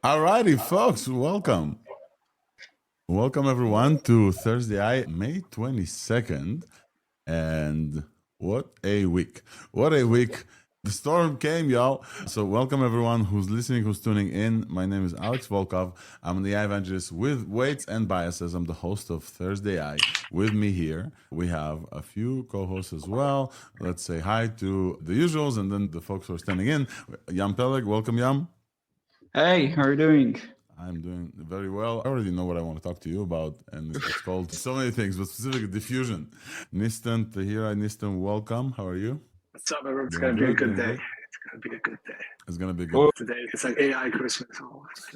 Alrighty, folks, welcome. Welcome everyone to ThursdAI, May 22nd. And what a week. What a week. The storm came, y'all. So welcome everyone who's listening, who's tuning in. My name is Alex Volkov. I'm the AI evangelist with weights and biases. I'm the host of ThursdAI. With me here, we have a few co-hosts as well. Let's say hi to the usuals and then the folks who are standing in. Yam Peleg, welcome Yam. Hey, how are you doing? I'm doing very well. I already know what I want to talk to you about, and it's called so many things, but specifically diffusion. Nistan Tahira, Nistan, welcome. How are you? What's up, everyone? It's going to be a good day. It's going to be a good day. It's going to be good. Today, it's like AI Christmas.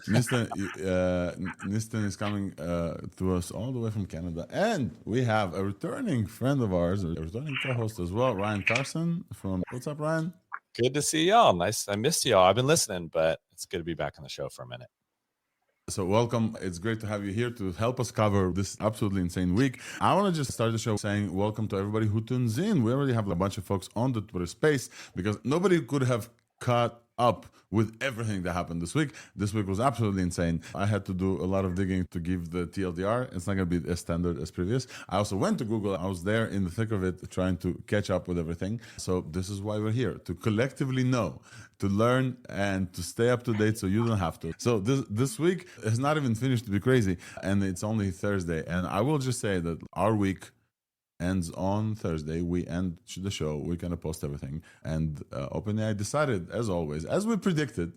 Nistan is coming to us all the way from Canada. And we have a returning friend of ours, a returning co-host as well, Ryan Carson from... What's up, Ryan? Good to see y'all. Nice. I missed y'all. I've been listening, but it's good to be back on the show for a minute. So welcome. It's great to have you here to help us cover this absolutely insane week. I want to just start the show saying welcome to everybody who tunes in. We already have a bunch of folks on the Twitter space because nobody could have caught up with everything that happened this week. This week was absolutely insane. I had to do a lot of digging to give the TLDR. It's not going to be as standard as previous. I also went to Google. I was there in the thick of it trying to catch up with everything. So this is why we're here, to collectively know, to learn, and to stay up to date so you don't have to. So this week has not even finished to be crazy, and it's only Thursday. And I will just say that our week ends on Thursday. We end the show. We're going to post everything. And OpenAI decided, as always, as we predicted,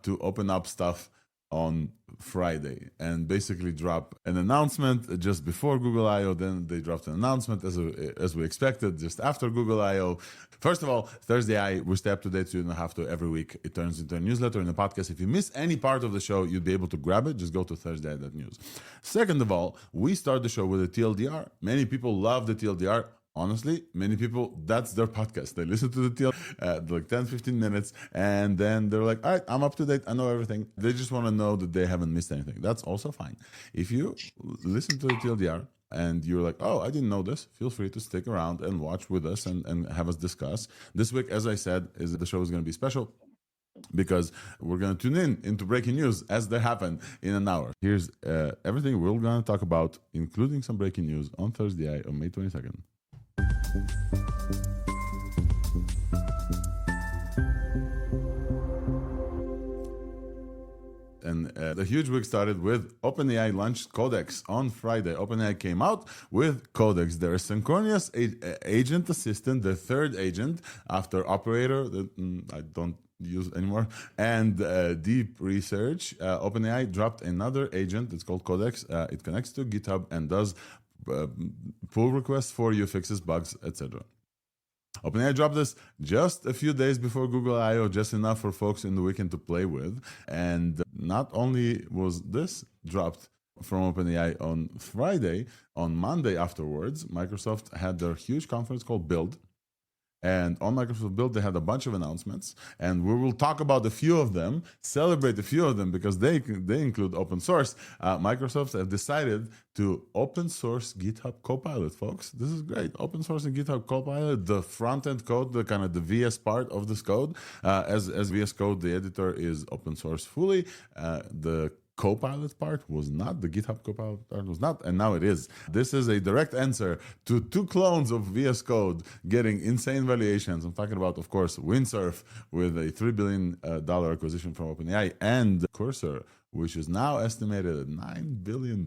to open up stuff on Friday and basically drop an announcement just before Google I.O. Then they dropped an announcement as we expected just after Google I.O. First of all, ThursdAI, we stay up to date so you don't have to every week. It turns into a newsletter and a podcast. If you miss any part of the show, you'd be able to grab it. Just go to ThursdAI.news. Second of all, we start the show with a TLDR. Many people love the TLDR. Honestly, many people, that's their podcast. They listen to the TL like 10, 15 minutes, and then they're like, all right, I'm up to date. I know everything. They just want to know that they haven't missed anything. That's also fine. If you listen to the TLDR and you're like, oh, I didn't know this, feel free to stick around and watch with us and have us discuss. This week, as I said, the show is going to be special because we're going to tune into breaking news as they happen in an hour. Here's everything we're going to talk about, including some breaking news on ThursdAI on May 22nd. And the huge week started with OpenAI launched Codex on Friday. OpenAI came out with Codex, their synchronous agent assistant, the third agent after Operator, that I don't use anymore, and deep research. OpenAI dropped another agent. It's called Codex. It connects to GitHub and does pull requests for you, fixes bugs, etc. OpenAI dropped this just a few days before Google I.O., just enough for folks in the weekend to play with. And not only was this dropped from OpenAI on Friday, on Monday afterwards, Microsoft had their huge conference called Build. And on Microsoft Build, they had a bunch of announcements, and we will talk about a few of them, celebrate a few of them because they include open source. Microsoft have decided to open source GitHub Copilot, folks. This is great. Open source and GitHub Copilot, the front-end code, the kind of the VS part of this code. As VS Code, the editor is open source fully. The Copilot part was not, the GitHub Copilot part was not, and now it is. This is a direct answer to two clones of VS Code getting insane valuations. I'm talking about, of course, Windsurf with a $3 billion acquisition from OpenAI, and Cursor, which is now estimated at $9 billion,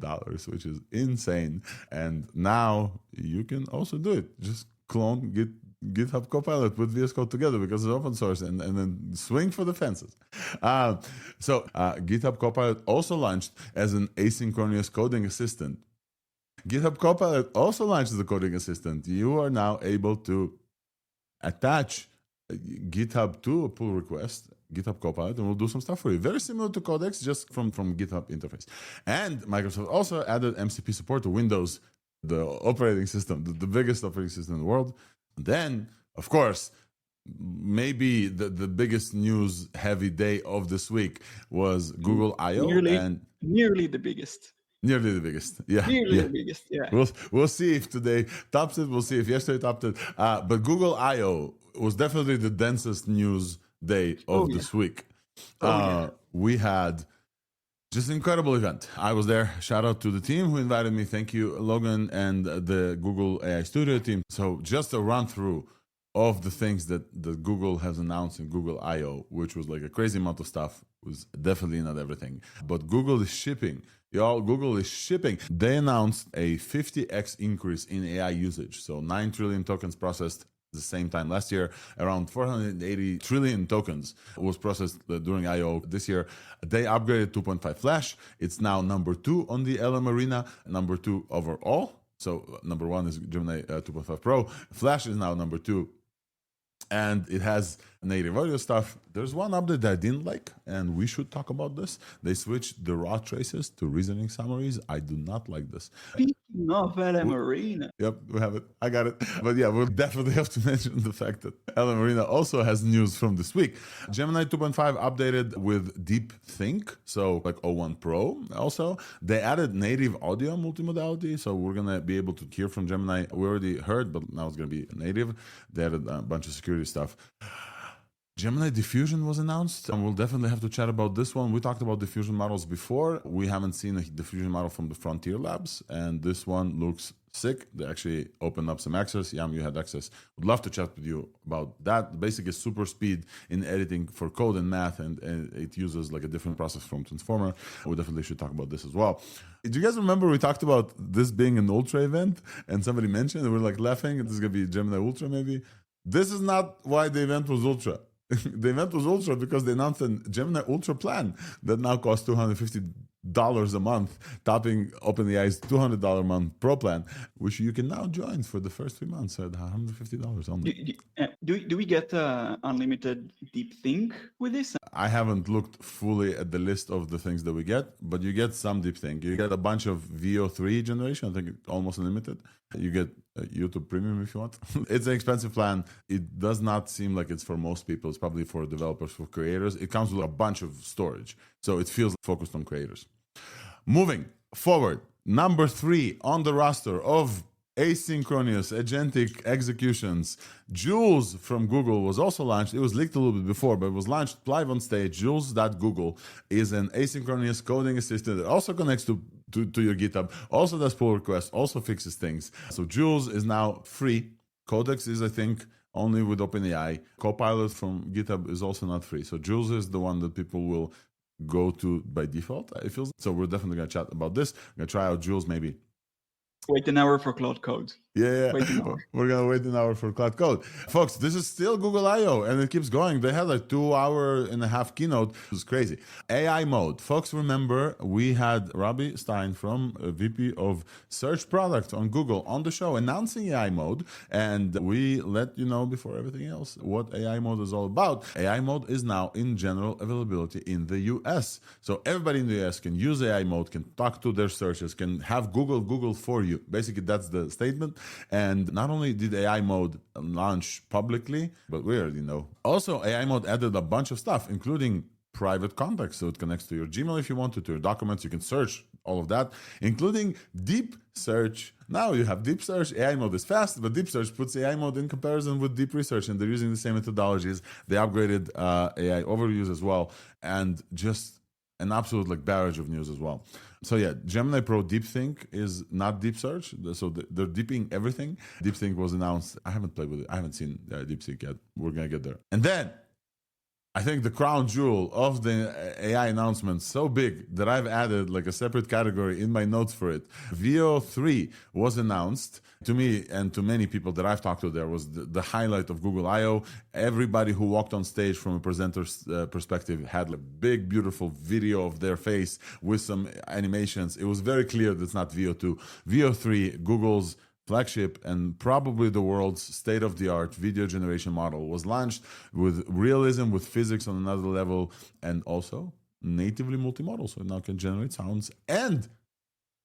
which is insane. And now you can also do it. Just clone GitHub Copilot with VS Code together because it's open source and then swing for the fences. So GitHub Copilot also launched as an asynchronous coding assistant. GitHub Copilot also launched as a coding assistant. You are now able to attach GitHub to a pull request, GitHub Copilot, and we'll do some stuff for you. Very similar to Codex, just from GitHub interface. And Microsoft also added MCP support to Windows, the operating system, the biggest operating system in the world. Then, of course, maybe the biggest news heavy day of this week was Google I.O. Nearly the biggest. Nearly the biggest. Yeah. Nearly the biggest, yeah. We'll see if today tops it. We'll see if yesterday topped it. But Google I.O. was definitely the densest news day of this week. We had Just an incredible event. I was there. Shout out to the team who invited me. Thank you, Logan, and the Google AI Studio team. So just a run through of the things that Google has announced in Google I/O, which was like a crazy amount of stuff, was definitely not everything. But Google is shipping. Y'all, Google is shipping. They announced a 50x increase in AI usage. So 9 trillion tokens processed the same time last year. Around 480 trillion tokens was processed during I/O this year. They upgraded 2.5 Flash. It's now number 2 on the LM Arena, number 2 overall. So number 1 is Gemini 2.5 Pro. Flash is now number 2. And it has native audio stuff. There's one update that I didn't like, and we should talk about this. They switched the raw traces to reasoning summaries. I do not like this. Speaking of LM Arena. Yep, we have it. I got it. But yeah, we'll definitely have to mention the fact that LM Arena also has news from this week. Gemini 2.5 updated with Deep Think, so like O1 Pro also. They added native audio multimodality, so we're going to be able to hear from Gemini. We already heard, but now it's going to be native. They added a bunch of security stuff. Gemini Diffusion was announced, and we'll definitely have to chat about this one. We talked about diffusion models before. We haven't seen a diffusion model from the Frontier Labs, and this one looks sick. They actually opened up some access. Yam, you had access. Would love to chat with you about that. Basically, super speed in editing for code and math, and it uses like a different process from Transformer. We definitely should talk about this as well. Do you guys remember we talked about this being an Ultra event, and somebody mentioned, and we were like laughing, this is going to be Gemini Ultra maybe? This is not why the event was Ultra. The event was Ultra because they announced a Gemini Ultra plan that now costs $250 a month, topping OpenAI's $200 a month Pro plan, which you can now join for the first 3 months at $150 only. Do we get unlimited deep think with this? I haven't looked fully at the list of the things that we get, but you get some deep think. You get a bunch of Veo3 generation, I think it's almost unlimited. You get YouTube Premium if you want. It's an expensive plan. It does not seem like it's for most people. It's probably for developers, for creators. It comes with a bunch of storage, so it feels focused on creators. Moving forward, number 3 on the roster of asynchronous agentic executions. Jules from Google was also launched. It was leaked a little bit before, but it was launched live on stage. Jules.Google is an asynchronous coding assistant that also connects to your GitHub, also does pull requests, also fixes things. So Jules is now free. Codex is, I think, only with OpenAI. Copilot from GitHub is also not free. So Jules is the one that people will go to by default, it feels. So we're definitely going to chat about this. I'm going to try out Jules maybe. Wait an hour for Claude Code. Yeah. Wait an hour. We're going to wait an hour for Claude Code. Folks, this is still Google I/O, and it keeps going. They had like 2.5-hour keynote. It was crazy. AI mode. Folks, remember, we had Robbie Stein from VP of Search Product on Google on the show announcing AI mode, and we let you know before everything else what AI mode is all about. AI mode is now in general availability in the US. So everybody in the US can use AI mode, can talk to their searches, can have Google for you. Basically, that's the statement. And not only did AI mode launch publicly, but we already know. Also, AI mode added a bunch of stuff, including private contacts. So it connects to your Gmail if you want to your documents. You can search all of that, including deep search. Now you have deep search. AI mode is fast, but deep search puts AI mode in comparison with deep research, and they're using the same methodologies. They upgraded AI overviews as well, and just an absolute like barrage of news as well. So yeah, Gemini Pro Deep Think is not deep search. So they're deeping everything. Deep Think was announced. I haven't played with it. I haven't seen Deep Think yet. We're going to get there. And then I think the crown jewel of the AI announcement, so big that I've added like a separate category in my notes for it. Veo3 was announced. To me and to many people that I've talked to, there was the highlight of Google I/O. Everybody who walked on stage from a presenter's perspective had a big, beautiful video of their face with some animations. It was very clear that it's not Veo2. Veo3, Google's flagship and probably the world's state-of-the-art video generation model, was launched with realism, with physics on another level, and also natively multimodal. So it now can generate sounds and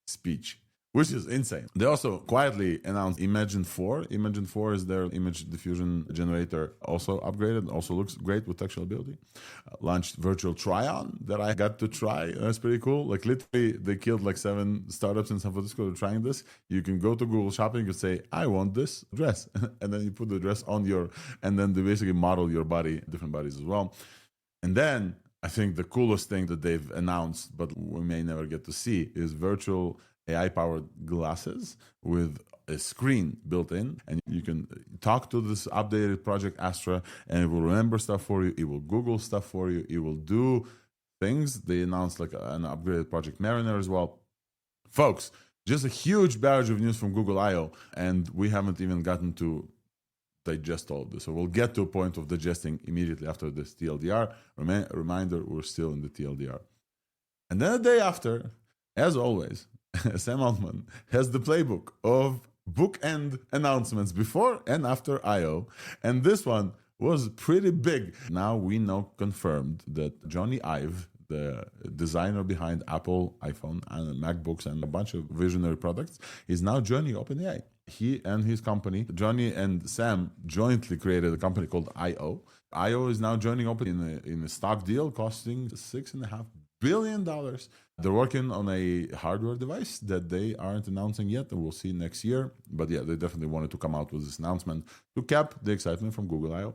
speech, which is insane. They also quietly announced Imagen 4. Imagen 4 is their image diffusion generator, also upgraded, also looks great with textual ability. Launched virtual try-on that I got to try. That's pretty cool. Like literally, they killed like 7 startups in San Francisco to trying this. You can go to Google Shopping and say, I want this dress. And then you put the dress on and then they basically model your body, different bodies as well. And then I think the coolest thing that they've announced, but we may never get to see, is virtual AI-powered glasses with a screen built in, and you can talk to this updated Project Astra, and it will remember stuff for you. It will Google stuff for you. It will do things. They announced like an upgraded Project Mariner as well. Folks, just a huge barrage of news from Google I/O, and we haven't even gotten to digest all of this. So we'll get to a point of digesting immediately after this TLDR. Reminder, we're still in the TLDR. And then the day after, as always, Sam Altman has the playbook of bookend announcements before and after I/O. And this one was pretty big. Now we know confirmed that Jony Ive, the designer behind Apple, iPhone, and MacBooks, and a bunch of visionary products, is now joining OpenAI. He and his company, Jony and Sam, jointly created a company called I/O. I/O is now joining Open in a stock deal costing $6.5 billion. They're working on a hardware device that they aren't announcing yet, and we'll see next year. But yeah, they definitely wanted to come out with this announcement to cap the excitement from Google I/O.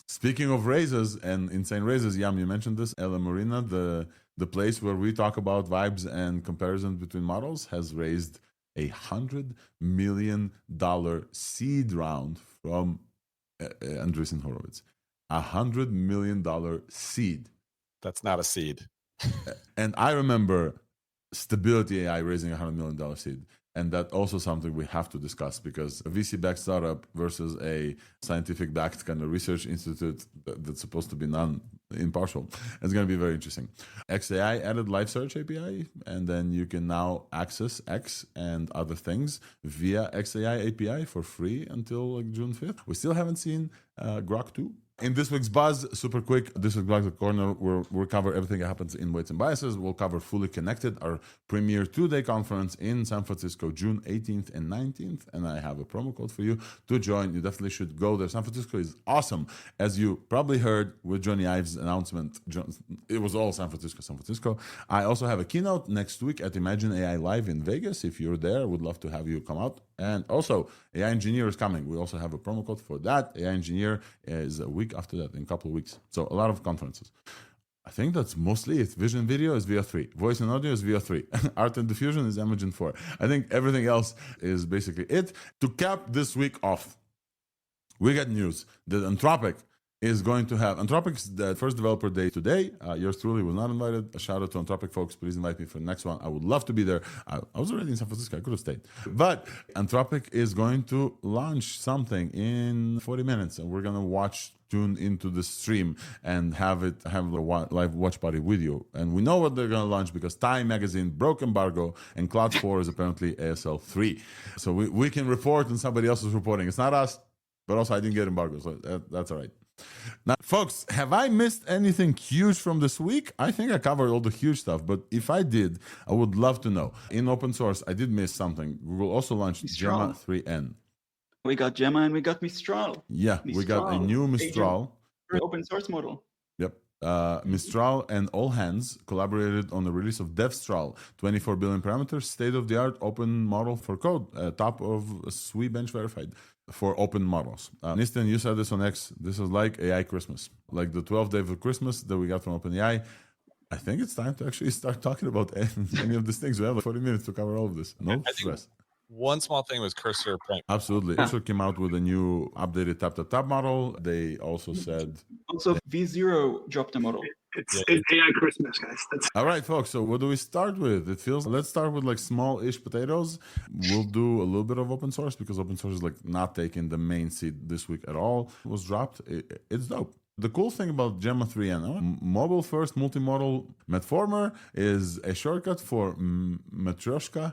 Speaking of raises and insane raises, Yam, you mentioned this. Ella Marina, the place where we talk about vibes and comparisons between models, has raised $100 million seed round from Andreessen Horowitz. $100 million seed. That's not a seed. And I remember Stability AI raising $100 million seed. And that's also something we have to discuss, because a VC-backed startup versus a scientific-backed kind of research institute that's supposed to be non-impartial. It's going to be very interesting. XAI added live search API, and then you can now access X and other things via XAI API for free until like June 5th. We still haven't seen Grok 2. In this week's Buzz, super quick, this is Grok the Corner, we'll cover everything that happens in Weights and Biases. We'll cover Fully Connected, our premier 2-day conference in San Francisco, June 18th and 19th. And I have a promo code for you to join. You definitely should go there. San Francisco is awesome. As you probably heard with Jony Ive's announcement, it was all San Francisco. I also have a keynote next week at Imagine AI Live in Vegas. If you're there, I would love to have you come out. And also, AI Engineer is coming. We also have a promo code for that. AI Engineer is a week after that, in a couple of weeks. So a lot of conferences. I think that's mostly it. Vision Video is Veo3. Voice and Audio is Veo3. Art and Diffusion is Imagen 4. I think everything else is basically it. To cap this week off, we got news that Anthropic is going to have Anthropic's the first developer day today. Yours truly was not invited. A shout out to Anthropic folks. Please invite me for the next one. I would love to be there. I was already in San Francisco. I could have stayed. But Anthropic is going to launch something in 40 minutes, and we're going to tune into the stream and have a live watch party with you. And we know what they're going to launch because Time Magazine broke embargo, and Claude 4 is apparently ASL 3. So we can report, and somebody else is reporting. It's not us, but also I didn't get embargo, so that's all right. Now, folks, have I missed anything huge from this week? I think I covered all the huge stuff, but if I did, I would love to know. In open source, I did miss something. Google also launched Gemma 3N. We got Gemma and we got Mistral. Yeah, we got a new Mistral. Open source model. Yep. Mistral and All Hands collaborated on the release of DevStral, 24 billion parameters, state-of-the-art open model for code, top of SWE bench verified for open models. Nistan, you said this on X. This is like AI Christmas, like the 12th day of Christmas that we got from OpenAI. I think it's time to actually start talking about any of these things. We have like 40 minutes to cover all of this. No stress. One small thing was cursor print. Absolutely. Cursor came out with a new updated tap model. They also said... Also, V0 dropped a model. It's AI Christmas, guys. All right, folks. So what do we start with? Let's start with like small-ish potatoes. We'll do a little bit of open source because open source is like not taking the main seat this week at all. It was dropped. It's dope. The cool thing about Gemma 3N, mobile first multimodal Metformer, is a shortcut for Matryoshka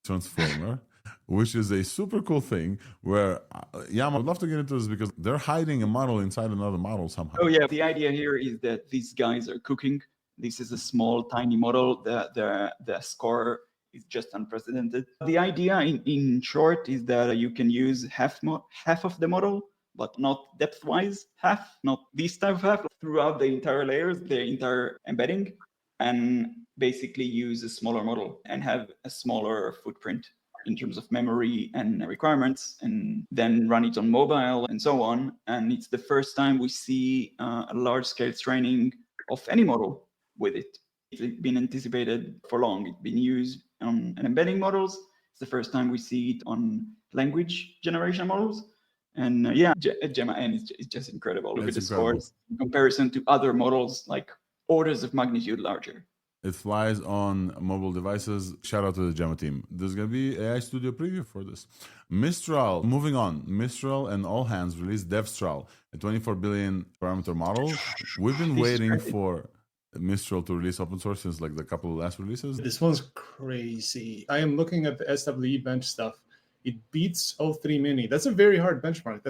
Transformer. Which is a super cool thing where, I would love to get into this because they're hiding a model inside another model somehow. Oh yeah, the idea here is that these guys are cooking. This is a small, tiny model. The score is just unprecedented. The idea in short is that you can use half of the model, but not depth-wise half, not this type of half, throughout the entire layers, the entire embedding, and basically use a smaller model and have a smaller footprint in terms of memory and requirements, and then run it on mobile and so on. And it's the first time we see a large-scale training of any model with it. It's been anticipated for long. It's been used on embedding models. It's the first time we see it on language generation models. And Gemma N is just incredible. Look at the scores in comparison to other models, like orders of magnitude larger. It flies on mobile devices. Shout out to the Gemma team. There's going to be AI Studio preview for this. Mistral, moving on. Mistral and all hands released DevStral, a 24 billion parameter model. We've been waiting for Mistral to release open source since like the couple of last releases. This one's crazy. I am looking at the SWE bench stuff. It beats O3 Mini. That's a very hard benchmark.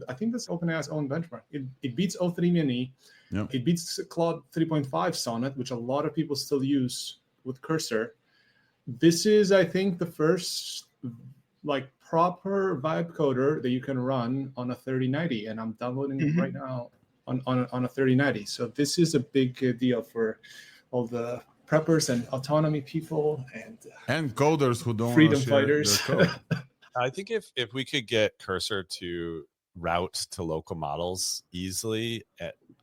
I think that's OpenAI's own benchmark. It beats O3 Mini. Yep. It beats Claude 3.5 Sonnet, which a lot of people still use with Cursor. This is, I think, the first like proper vibe coder that you can run on a 3090, and I'm downloading it right now on a 3090. So this is a big deal for all the preppers and autonomy people and coders who don't freedom want to share fighters. their code. I think if we could get Cursor to route to local models easily,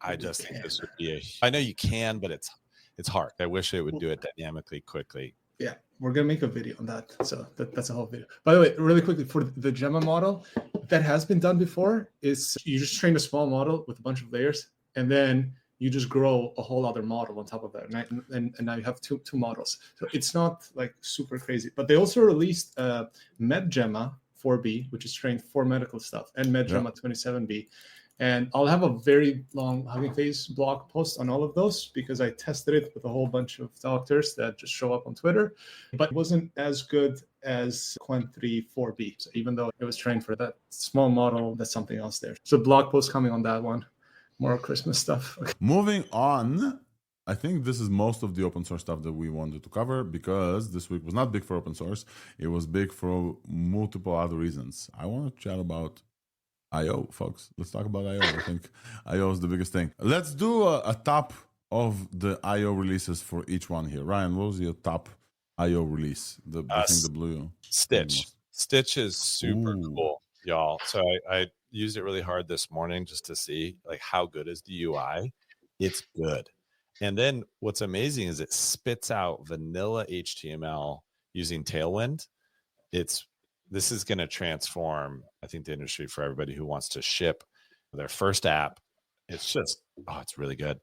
I just think this would be I know you can, but it's hard. I wish it would do it dynamically, quickly. Yeah, we're going to make a video on that. So that's a whole video. By the way, really quickly, for the Gemma model, that has been done before, is you just train a small model with a bunch of layers, and then you just grow a whole other model on top of that. And now you have two models. So it's not like super crazy. But they also released MedGemma 4B, which is trained for medical stuff, and MedGemma 27B. And I'll have a very long Hugging Face blog post on all of those because I tested it with a whole bunch of doctors that just show up on Twitter. But it wasn't as good as Qwen 3 4B. So even though it was trained for that small model, that's something else there. So blog post coming on that one. More Christmas stuff. Okay. Moving on, I think this is most of the open source stuff that we wanted to cover because this week was not big for open source. It was big for multiple other reasons. I want to chat about IO, folks. Let's talk about IO. I think IO is the biggest thing. Let's do a top of the IO releases for each one here. Ryan, what was your top IO release? The thing that blew you? Stitch. Stitch is super cool, y'all. So I used it really hard this morning just to see like how good is the UI. It's good. And then what's amazing is it spits out vanilla HTML using Tailwind. This is going to transform, I think, the industry for everybody who wants to ship their first app. It's just, it's really good.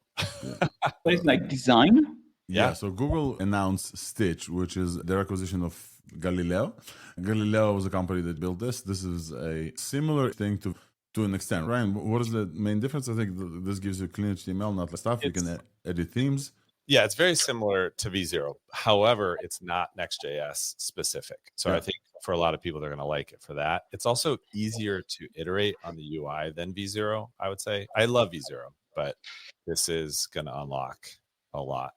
It's like design. Yeah, so Google announced Stitch, which is their acquisition of Galileo. Galileo was a company that built this. This is a similar thing to an extent. Ryan, what is the main difference? I think this gives you clean HTML, not less stuff. You can edit themes. Yeah, it's very similar to V0. However, it's not Next.js specific. So I think for a lot of people, they're going to like it for that. It's also easier to iterate on the UI than V0, I would say. I love V0, but this is going to unlock a lot.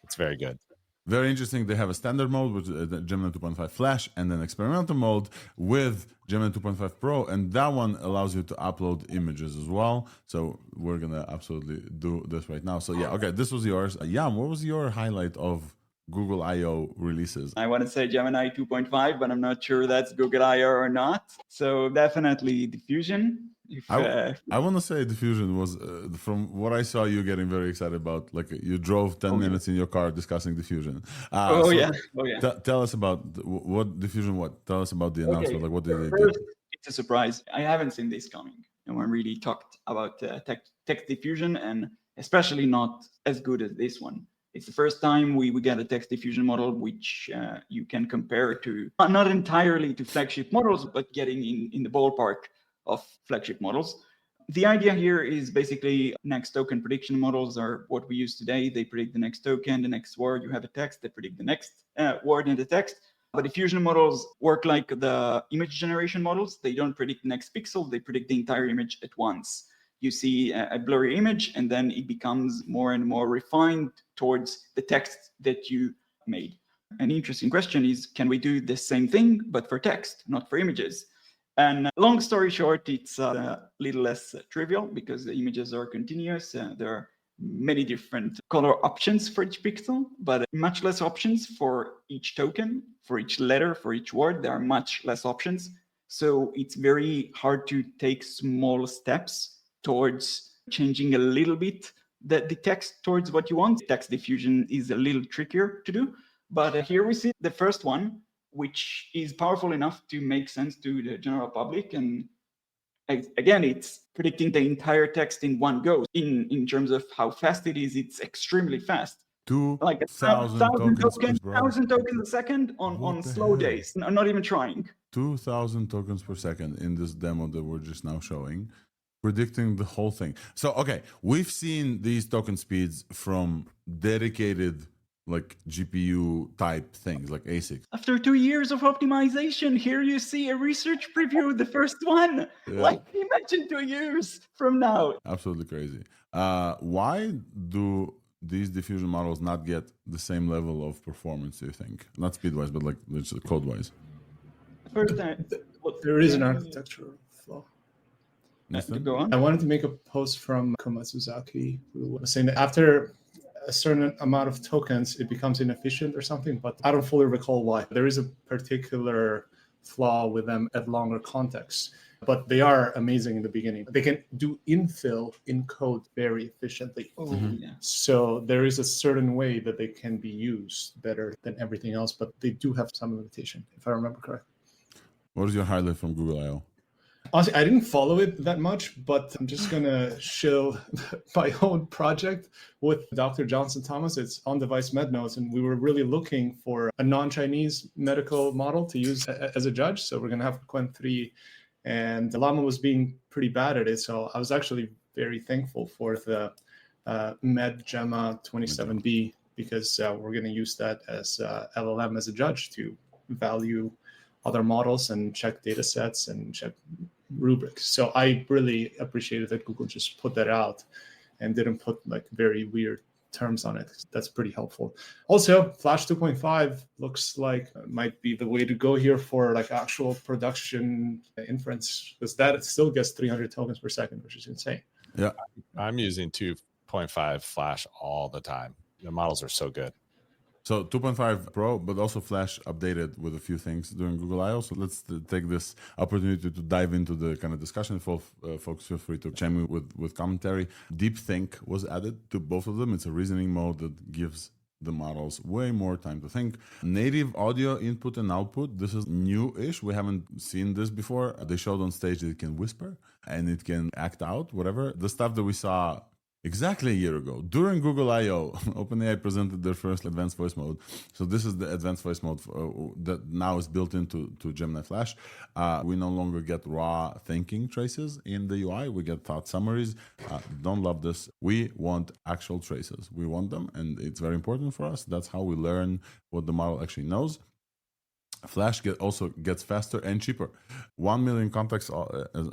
It's very good. Very interesting. They have a standard mode with Gemini 2.5 Flash and then experimental mode with Gemini 2.5 Pro. And that one allows you to upload images as well. So we're going to absolutely do this right now. So yeah, okay, this was yours. Yam, what was your highlight of Google I/O releases? I want to say Gemini 2.5, but I'm not sure that's Google I/O or not. So definitely Diffusion. I want to say Diffusion was, from what I saw, you getting very excited about. Like you drove 10 minutes in your car discussing Diffusion. Tell us about what Diffusion. Tell us about the announcement. Like what did they do? It's a surprise. I haven't seen this coming. No one really talked about text diffusion, and especially not as good as this one. It's the first time we get a text diffusion model which you can compare to, not entirely to flagship models, but getting in the ballpark of flagship models. The idea here is basically next token prediction models are what we use today. They predict the next token, the next word. You have a text, they predict the next word in the text. But diffusion models work like the image generation models. They don't predict the next pixel, they predict the entire image at once. You see a blurry image, and then it becomes more and more refined towards the text that you made. An interesting question is, can we do the same thing, but for text, not for images? And long story short, it's a little less trivial because the images are continuous. There are many different color options for each pixel, but much less options for each token, for each letter, for each word. There are much less options. So it's very hard to take small steps towards changing a little bit the text towards what you want. Text diffusion is a little trickier to do, but here we see the first one, which is powerful enough to make sense to the general public. And again, it's predicting the entire text in one go. In terms of how fast it is, it's extremely fast. Like 2,000 tokens, bro. 1,000 tokens a second on slow days. Not even trying. 2,000 tokens per second in this demo that we're just now showing, predicting the whole thing. So, okay, we've seen these token speeds from dedicated like GPU type things like ASICs. After 2 years of optimization, here you see a research preview, the first one. Yeah. Like, imagine 2 years from now. Absolutely crazy. Why do these diffusion models not get the same level of performance, do you think? Not speed-wise, but like code-wise. First, There is an architectural flaw. go on. I wanted to make a post from Komatsuzaki, who was saying that after a certain amount of tokens, it becomes inefficient or something, but I don't fully recall why. There is a particular flaw with them at longer contexts, but they are amazing in the beginning. They can do infill in code very efficiently. Yeah. So there is a certain way that they can be used better than everything else, but they do have some limitation, if I remember correctly. What is your highlight from Google I/O? Honestly, I didn't follow it that much, but I'm just going to show my own project with Dr. Johnson Thomas. It's on-device med notes, and we were really looking for a non-Chinese medical model to use as a judge. So we're going to have Qwen 3, and the Llama was being pretty bad at it. So I was actually very thankful for the Med Gemma 27B, because we're going to use that as LLM as a judge to value other models and check data sets and check rubrics. So I really appreciated that Google just put that out and didn't put like very weird terms on it. That's pretty helpful. Also, Flash 2.5 looks like it might be the way to go here for like actual production inference, because that still gets 300 tokens per second, which is insane. Yeah, I'm using 2.5 Flash all the time. The models are so good. So 2.5 Pro, but also Flash updated with a few things during Google I/O. So let's take this opportunity to dive into the kind of discussion. Folks, feel free to chime in with commentary. Deep Think was added to both of them. It's a reasoning mode that gives the models way more time to think. Native audio input and output. This is new-ish. We haven't seen this before. They showed on stage that it can whisper and it can act out, whatever. The stuff that we saw exactly a year ago, during Google I/O, OpenAI presented their first advanced voice mode. So this is the advanced voice mode that now is built into Gemini Flash. We no longer get raw thinking traces in the UI. We get thought summaries. Don't love this. We want actual traces. We want them, and it's very important for us. That's how we learn what the model actually knows. Flash also gets faster and cheaper. 1 million contacts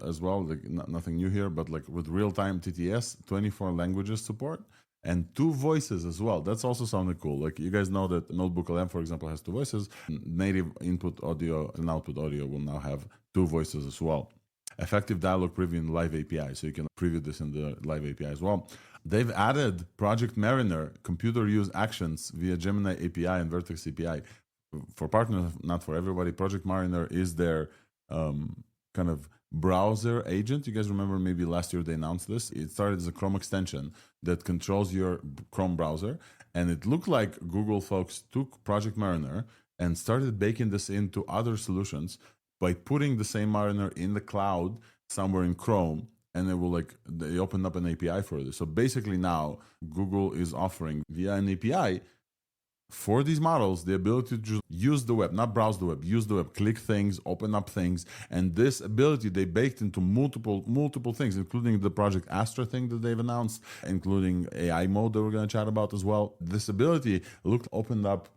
as well. Like nothing new here, but like with real-time TTS, 24 languages support, and 2 voices as well. That's also something cool. Like you guys know that Notebook LM, for example, has 2 voices. Native input audio and output audio will now have 2 voices as well. Effective dialogue preview in Live API, so you can preview this in the Live API as well. They've added Project Mariner, computer use actions via Gemini API and Vertex API. For partners, not for everybody. Project Mariner is their kind of browser agent. You guys remember maybe last year they announced this. It started as a Chrome extension that controls your Chrome browser. And it looked like Google folks took Project Mariner and started baking this into other solutions by putting the same Mariner in the cloud somewhere in Chrome. And they opened up an API for this. So basically now Google is offering via an API for these models the ability to just use the web, not browse the web, use the web, click things, open up things. And this ability they baked into multiple things, including the Project Astra thing that they've announced, including AI mode that we're going to chat about as well. This ability opened up.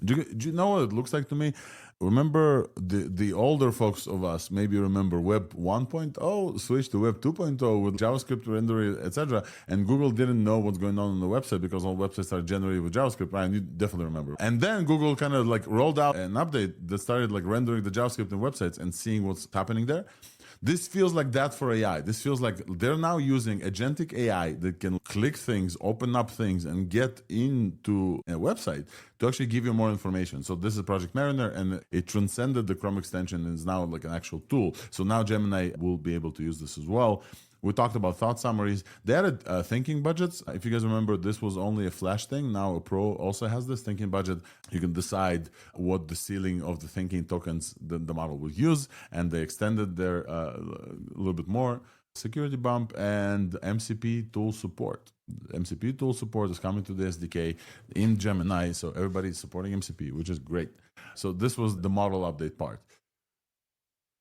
Do you know what it looks like to me? Remember the older folks of us maybe remember Web 1.0 switched to Web 2.0 with JavaScript rendering, etc. And Google didn't know what's going on the website because all websites are generated with JavaScript, right? And you definitely remember. And then Google kind of like rolled out an update that started like rendering the JavaScript in websites and seeing what's happening there. This feels like that for AI. This feels like they're now using agentic AI that can click things, open up things, and get into a website to actually give you more information. So this is Project Mariner, and it transcended the Chrome extension and is now like an actual tool. So now Gemini will be able to use this as well. We talked about thought summaries. They added thinking budgets. If you guys remember, this was only a Flash thing. Now a Pro also has this thinking budget. You can decide what the ceiling of the thinking tokens the model will use, and they extended their a little bit more. Security bump and MCP tool support. MCP tool support is coming to the SDK in Gemini, so everybody's supporting MCP, which is great. So this was the model update part.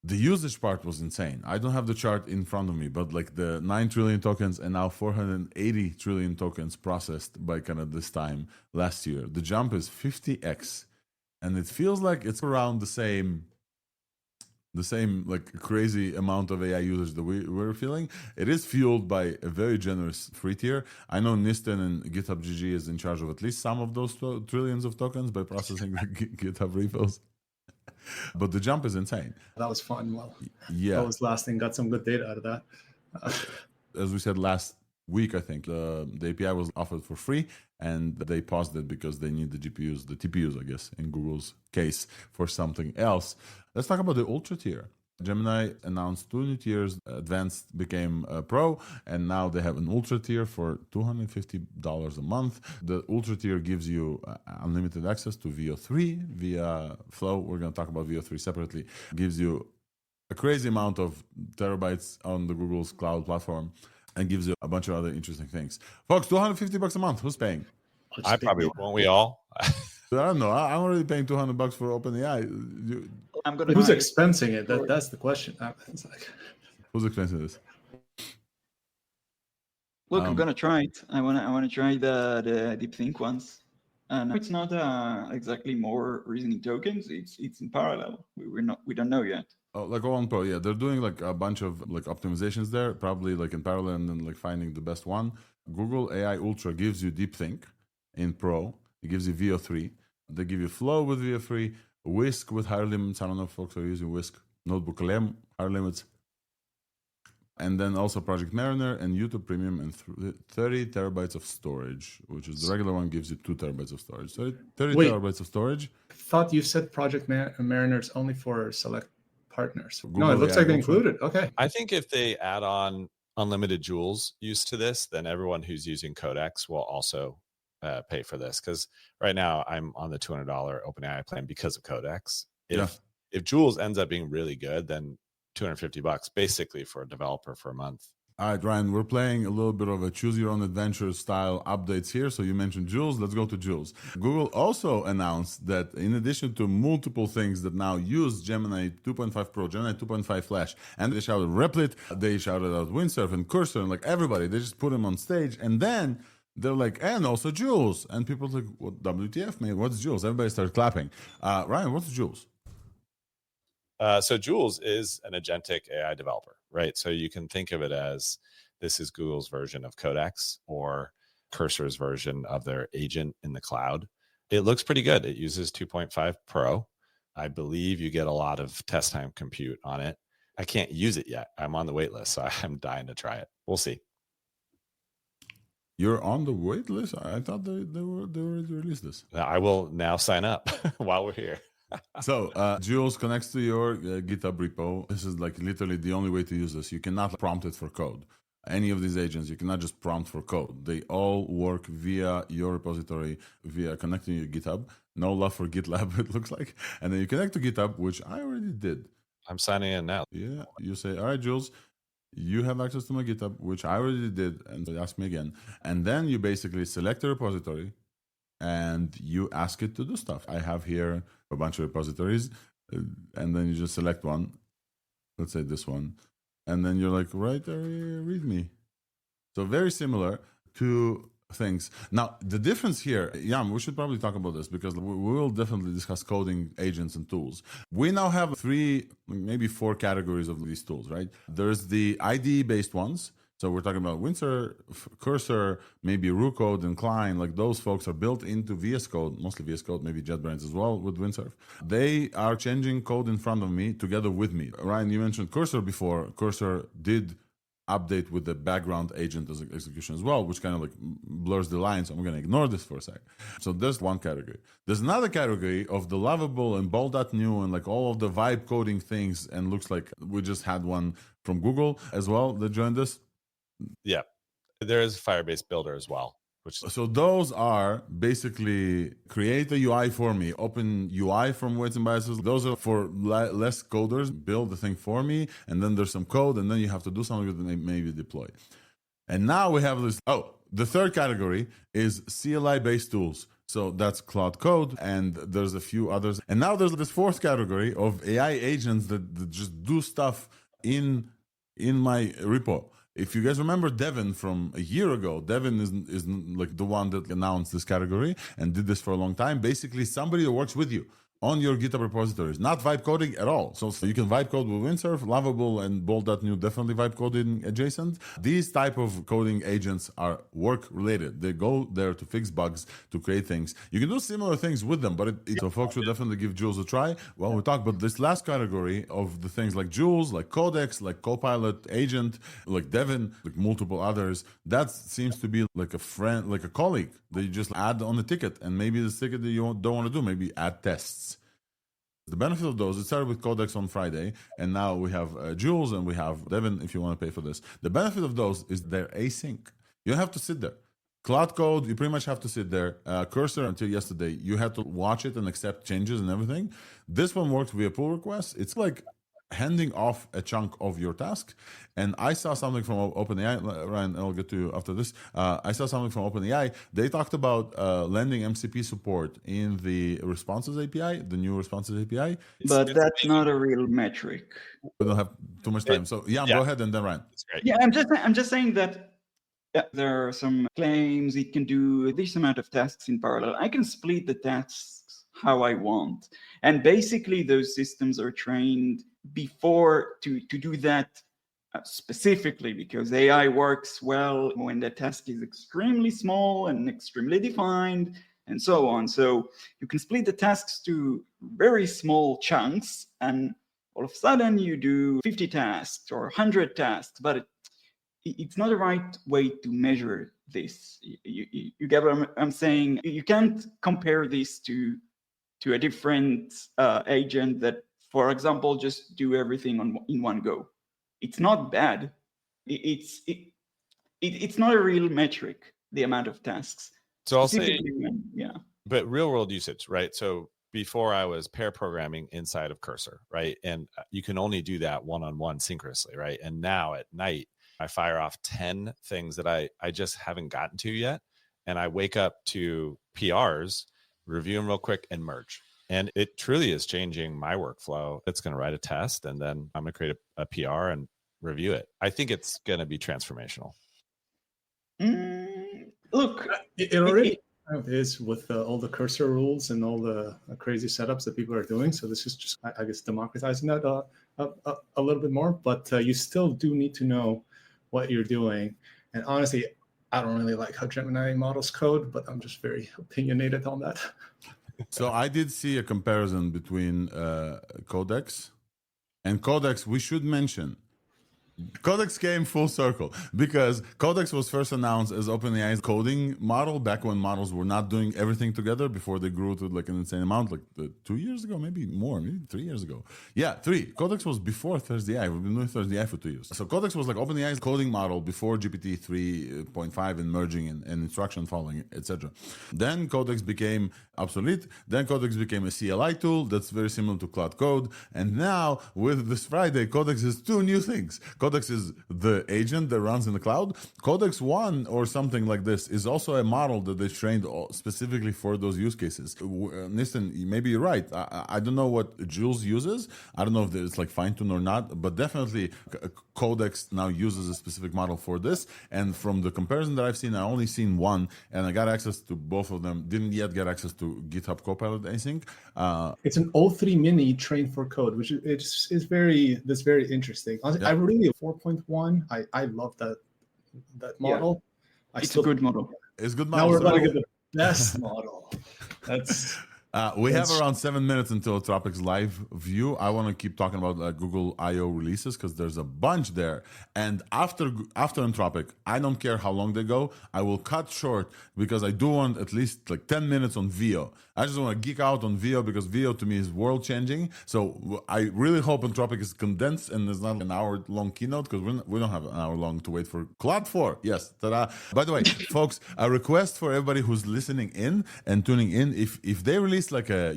The usage part was insane. I don't have the chart in front of me, but like the 9 trillion tokens and now 480 trillion tokens processed by kind of this time last year. The jump is 50x, and it feels like it's around the same like crazy amount of AI users that we're feeling. It is fueled by a very generous free tier. I know Nisten and GitHub GG is in charge of at least some of those trillions of tokens by processing the GitHub repos. But the jump is insane. That was fun. Well, yeah, that was last thing. Got some good data out of that. As we said last week, I think the API was offered for free, and they paused it because they need the GPUs, the TPUs, I guess, in Google's case, for something else. Let's talk about the Ultra tier. Gemini announced 2 new tiers. Advanced became Pro, and now they have an Ultra tier for $250 a month. The Ultra tier gives you unlimited access to Veo3 via Flow. We're going to talk about Veo3 separately. Gives you a crazy amount of terabytes on the Google's cloud platform, and gives you a bunch of other interesting things. Folks, $250 a month. Who's paying? I probably won't. We all. I don't know. I'm already paying $200 for OpenAI. I'm gonna. Who's expensing it? That's the question. It's like, who's expensing this? Look, I'm gonna try it. I wanna try the deep think ones, and it's not exactly more reasoning tokens. It's in parallel. We don't know yet. Oh, like on Pro, yeah, they're doing like a bunch of like optimizations there, probably like in parallel, and then like finding the best one. Google AI Ultra gives you Deep Think in Pro. It gives you Veo3. They give you Flow with Veo3, Whisk with higher limits. I don't know if folks are using Whisk. Notebook LM, higher limits. And then also Project Mariner and YouTube Premium and 30 terabytes of storage, which is the regular one gives you 2 terabytes of storage. So 30 terabytes of storage. I thought you said Project Mariner is only for select partners. Google no, it looks AI like they Ultra. included. Okay. I think if they add on unlimited joules use to this, then everyone who's using Codex will also pay for this, because right now I'm on the $200 OpenAI plan because of Codex. If joules ends up being really good, then $250 basically for a developer for a month. All right, Ryan, we're playing a little bit of a choose your own adventure style updates here. So you mentioned joules. Let's go to joules. Google also announced that in addition to multiple things that now use Gemini 2.5 Pro, Gemini 2.5 Flash, and they shouted Replit, they shouted out Windsurf and Cursor, and like everybody, they just put them on stage. And then they're like, and also joules. And people are like, what, WTF, man? What's joules? Everybody started clapping. Ryan, what's joules? So joules is an agentic AI developer, right? So you can think of it as this is Google's version of Codex or Cursor's version of their agent in the cloud. It looks pretty good. It uses 2.5 Pro. I believe you get a lot of test time compute on it. I can't use it yet. I'm on the wait list, so I'm dying to try it. We'll see. You're on the wait list? I thought they already released this. I will now sign up while we're here. So joules connects to your GitHub repo. This is like literally the only way to use this. You cannot prompt it for code. Any of these agents, you cannot just prompt for code. They all work via your repository, via connecting to your GitHub. No love for GitLab, it looks like. And then you connect to GitHub, which I already did. I'm signing in now. Yeah, you say, all right, Joules, you have access to my GitHub, which I already did, and they ask me again. And then you basically select a repository and you ask it to do stuff. I have here a bunch of repositories, and then you just select one. Let's say this one. And then you're like, write a README. So very similar to things. Now, the difference here, Yam, we should probably talk about this because we will definitely discuss coding agents and tools. We now have 3, maybe 4 categories of these tools, right? There's the IDE-based ones. So we're talking about Windsurf, Cursor, maybe Rucode and Klein. Like those folks are built into VS Code, mostly VS Code, maybe JetBrains as well with Windsurf. They are changing code in front of me together with me. Ryan, you mentioned Cursor before. Cursor did update with the background agent execution as well, which kind of like blurs the lines. So I'm going to ignore this for a sec. So there's one category. There's another category of the lovable and bold.new and like all of the vibe coding things. And looks like we just had one from Google as well that joined us. Yeah. There is Firebase Builder as well. So those are basically create a UI for me, open UI from weights and biases. Those are for less coders, build the thing for me, and then there's some code, and then you have to do something with it, maybe deploy. And now we have this, the third category is CLI-based tools. So that's Claude Code, and there's a few others. And now there's this fourth category of AI agents that just do stuff in my repo. If you guys remember Devin from a year ago, Devin is like the one that announced this category and did this for a long time. Basically, somebody that works with you on your GitHub repositories, not vibe coding at all. So you can vibe code with Windsurf, Lovable, and Bold.new definitely vibe coding adjacent. These type of coding agents are work related. They go there to fix bugs, to create things. You can do similar things with them, but so folks should definitely give Jules a try. Well, we talk about this last category of the things like Jules, like Codex, like Copilot, Agent, like Devin, like multiple others. That seems to be like a friend, like a colleague that you just add on the ticket, and maybe the ticket that you don't want to do, maybe add tests. The benefit of those, it started with Codex on Friday, and now we have Jules and we have Devin if you want to pay for this. The benefit of those is they're async. You don't have to sit there. Claude Code, you pretty much have to sit there. Cursor, until yesterday, you had to watch it and accept changes and everything. This one works via pull request. It's like handing off a chunk of your task. And I saw something from OpenAI, Ryan, I'll get to you after this. I saw something from OpenAI. They talked about lending MCP support in the responses API, the new responses API. But that's not a real metric. We don't have too much time. So yeah, go ahead and then Ryan. That's great. Yeah, I'm just saying that there are some claims it can do this amount of tasks in parallel. I can split the tasks how I want. And basically those systems are trained before to do that specifically, because AI works well when the task is extremely small and extremely defined and so on. So you can split the tasks to very small chunks, and all of a sudden you do 50 tasks or 100 tasks, but it's not the right way to measure this. You get what I'm saying? You can't compare this to a different agent that, for example, just do everything in one go. It's not bad. It's not a real metric, the amount of tasks. So I'll say, but real world usage, right? So before I was pair programming inside of Cursor, right? And you can only do that one-on-one synchronously, right? And now at night, I fire off 10 things that I just haven't gotten to yet. And I wake up to PRs, review them real quick, and merge. And it truly is changing my workflow. It's going to write a test, and then I'm going to create a PR and review it. I think it's going to be transformational. Look, it already is with all the Cursor rules and all the crazy setups that people are doing. So this is just, I guess, democratizing that a little bit more. But you still do need to know what you're doing. And honestly, I don't really like how Gemini models code, but I'm just very opinionated on that. So I did see a comparison between Codex and Codex. We should mention Codex came full circle because Codex was first announced as OpenAI's coding model back when models were not doing everything together before they grew to like an insane amount, like 2 years ago, maybe more, maybe 3 years ago. Yeah, 3. Codex was before ThursdAI. We've been doing ThursdAI for 2 years. So Codex was like OpenAI's coding model before GPT 3.5 and merging and instruction following, etc. Then Codex became obsolete. Then Codex became a CLI tool that's very similar to Claude Code. And now with this Friday, Codex has 2 new things. Codex is the agent that runs in the cloud. Codex 1 or something like this is also a model that they trained specifically for those use cases. Nistan, maybe you're right. I don't know what Jules uses. I don't know if it's like fine-tuned or not, but definitely Codex now uses a specific model for this. And from the comparison that I've seen, I only seen one, and I got access to both of them. Didn't yet get access to GitHub Copilot, I think. It's an O3 mini trained for code, which is very interesting. Yeah. I really 4.1. I love that model. It's a good model. It's good Now model. we're going to get the best model. That's We have around 7 minutes until Anthropic's live view. I want to keep talking about Google I/O releases because there's a bunch there. And after Anthropic, I don't care how long they go. I will cut short because I do want at least like 10 minutes on Veo. I just want to geek out on Veo because Veo to me is world changing. So I really hope Anthropic is condensed and there's not an hour long keynote because we don't have an hour long to wait for Claude 4. Yes, ta-da. By the way, folks, a request for everybody who's listening in and tuning in, if they release like a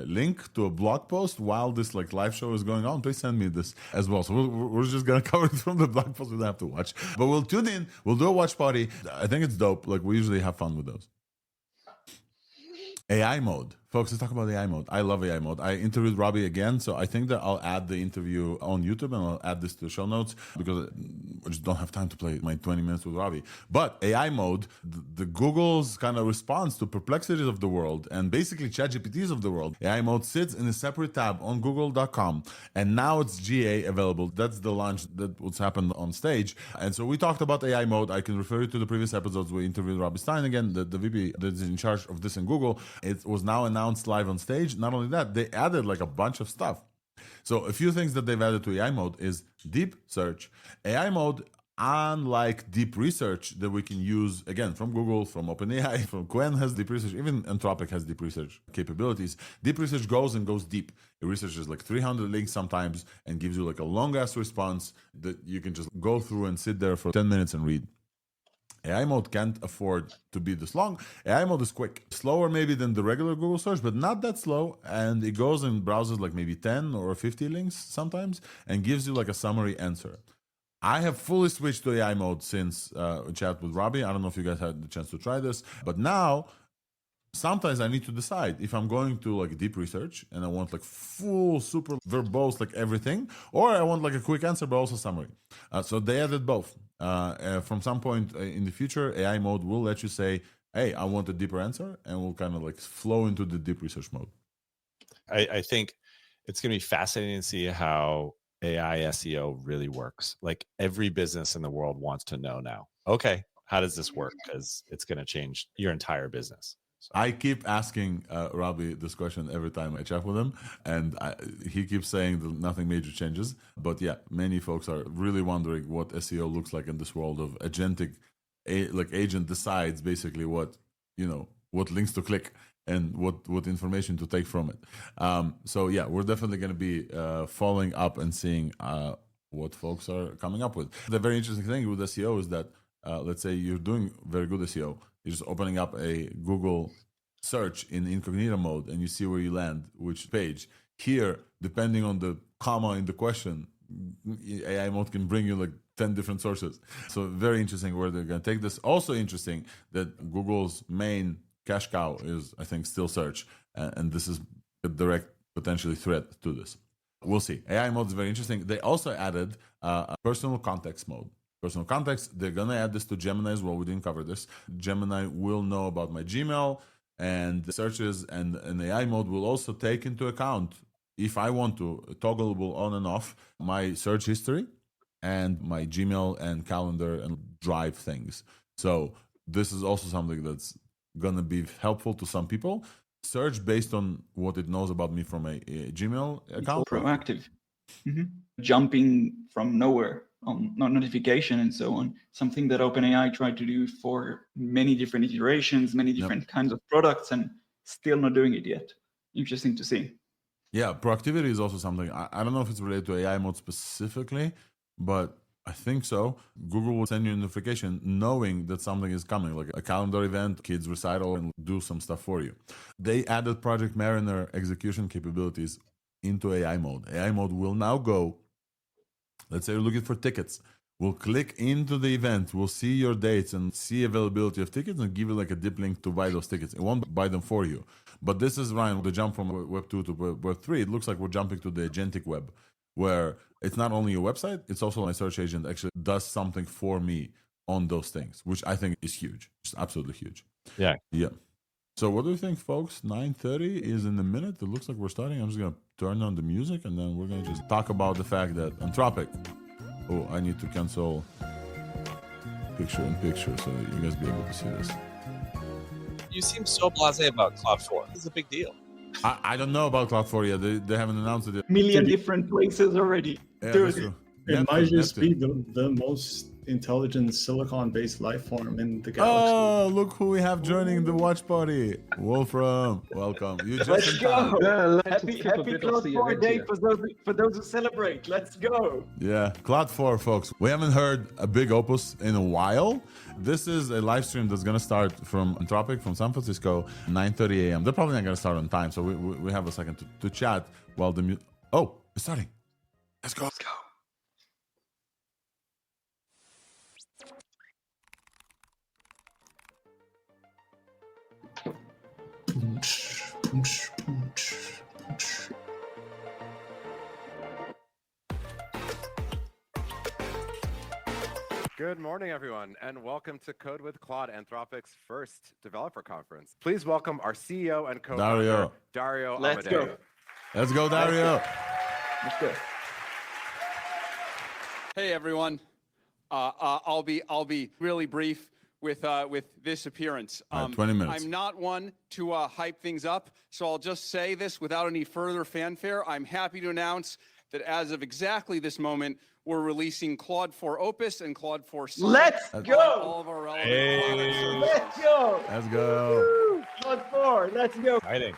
link to a blog post while this like live show is going on, please send me this as well. So we're just gonna cover it from the blog post. We don't have to watch, but we'll tune in. We'll do a watch party. I think it's dope. Like we usually have fun with those. AI mode. Folks, let's talk about AI mode. I love AI mode. I interviewed Robbie again, so I think that I'll add the interview on YouTube and I'll add this to the show notes because I just don't have time to play my 20 minutes with Robbie. But AI mode, the Google's kind of response to perplexities of the world and basically ChatGPTs of the world, AI mode sits in a separate tab on google.com and now it's GA available. That's the launch that what's happened on stage. And so we talked about AI mode. I can refer you to the previous episodes. We interviewed Robbie Stein again, the VP that is in charge of this in Google. It was now announced live on stage. Not only that, they added like a bunch of stuff. So a few things that they've added to AI mode is deep search. AI mode, unlike deep research that we can use again from Google, from OpenAI, from Quen has deep research, even Anthropic has deep research capabilities. Deep research goes deep. It researches like 300 links sometimes and gives you like a long ass response that you can just go through and sit there for 10 minutes and read. AI mode can't afford to be this long. AI mode is quick, slower maybe than the regular Google search, but not that slow. And it goes and browses like maybe 10 or 50 links sometimes and gives you like a summary answer. I have fully switched to AI mode since chat with Robbie. I don't know if you guys had the chance to try this, but now sometimes I need to decide if I'm going to like deep research and I want like full, super verbose, like everything, or I want like a quick answer, but also summary. So they added both. From some point in the future, AI mode will let you say, hey, I want a deeper answer, and we'll kind of like flow into the deep research mode. I think it's going to be fascinating to see how AI SEO really works. Like every business in the world wants to know now, okay, how does this work? Because it's going to change your entire business. So. I keep asking Robbie this question every time I chat with him, and he keeps saying that nothing major changes. But yeah, many folks are really wondering what SEO looks like in this world of agentic, like agent decides basically what links to click and what information to take from it. So yeah, we're definitely going to be following up and seeing what folks are coming up with. The very interesting thing with SEO is that let's say you're doing very good SEO. You're just opening up a Google search in incognito mode and you see where you land, which page. Here, depending on the comma in the question, AI mode can bring you like 10 different sources. So very interesting where they're going to take this. Also interesting that Google's main cash cow is, I think, still search. And this is a direct potentially threat to this. We'll see. AI mode is very interesting. They also added a personal context mode. Personal context, they're going to add this to Gemini as well. We didn't cover this. Gemini will know about my Gmail and the searches, and an AI mode will also take into account, if I want to, toggleable on and off, my search history and my Gmail and calendar and Drive things. So this is also something that's going to be helpful to some people. Search based on what it knows about me from a Gmail account. Proactive. Mm-hmm. Jumping from nowhere on notification and so on. Something that OpenAI tried to do for many different iterations, many different kinds of products, and still not doing it yet. Interesting to see. Yeah, proactivity is also something. I don't know if it's related to AI mode specifically, but I think so. Google will send you a notification knowing that something is coming, like a calendar event, kids recital, and do some stuff for you. They added Project Mariner execution capabilities into AI mode. AI mode will now go, let's say you're looking for tickets. We'll click into the event. We'll see your dates and see availability of tickets and give you like a dip link to buy those tickets. It won't buy them for you. But this is, Ryan, the jump from Web 2 to Web 3. It looks like we're jumping to the agentic web, where it's not only a website, it's also my search agent actually does something for me on those things, which I think is huge. It's absolutely huge. Yeah. Yeah. So what do you think, folks? 9:30 is in a minute. It looks like we're starting. I'm just going to turn on the music, and then we're going to just talk about the fact that Anthropic. Oh, I need to cancel picture-in-picture so that you guys be able to see this. You seem so blasé about Claude 4. This is a big deal. I don't know about Cloud 4 yet. They haven't announced it yet. Million different places already. Yeah, Dude, that's true. It might Neptune, just be Neptune. the most intelligent silicon-based life form in the galaxy. Oh, look who we have joining the watch party. Wolfram, welcome. You just Let's in time. go. Let's Happy skip a bit of Cloud the 4 event Day here. for those who celebrate. Let's go. Yeah, Cloud 4, folks. We haven't heard a big Opus in a while. This is a live stream that's going to start from Anthropic, from San Francisco, 9:30 a.m. They're probably not going to start on time, so we have a second to chat while the music... Oh, it's starting. Let's go. Let's go. Good morning, everyone, and welcome to Code with Claude, Anthropic's first developer conference. Please welcome our CEO and co-founder, Dario Let's Amodei. go. Let's go, Dario. Let's go. Hey everyone, I'll be really brief with this appearance. All right, 20 minutes. I'm not one to hype things up, so I'll just say this without any further fanfare. I'm happy to announce that as of exactly this moment, we're releasing Claude 4 Opus and Claude 4 Sonnet. Let's on go. all of our relevant products and Let's services. go. Let's go. Woo! Cloud 4. Let's go. Exciting.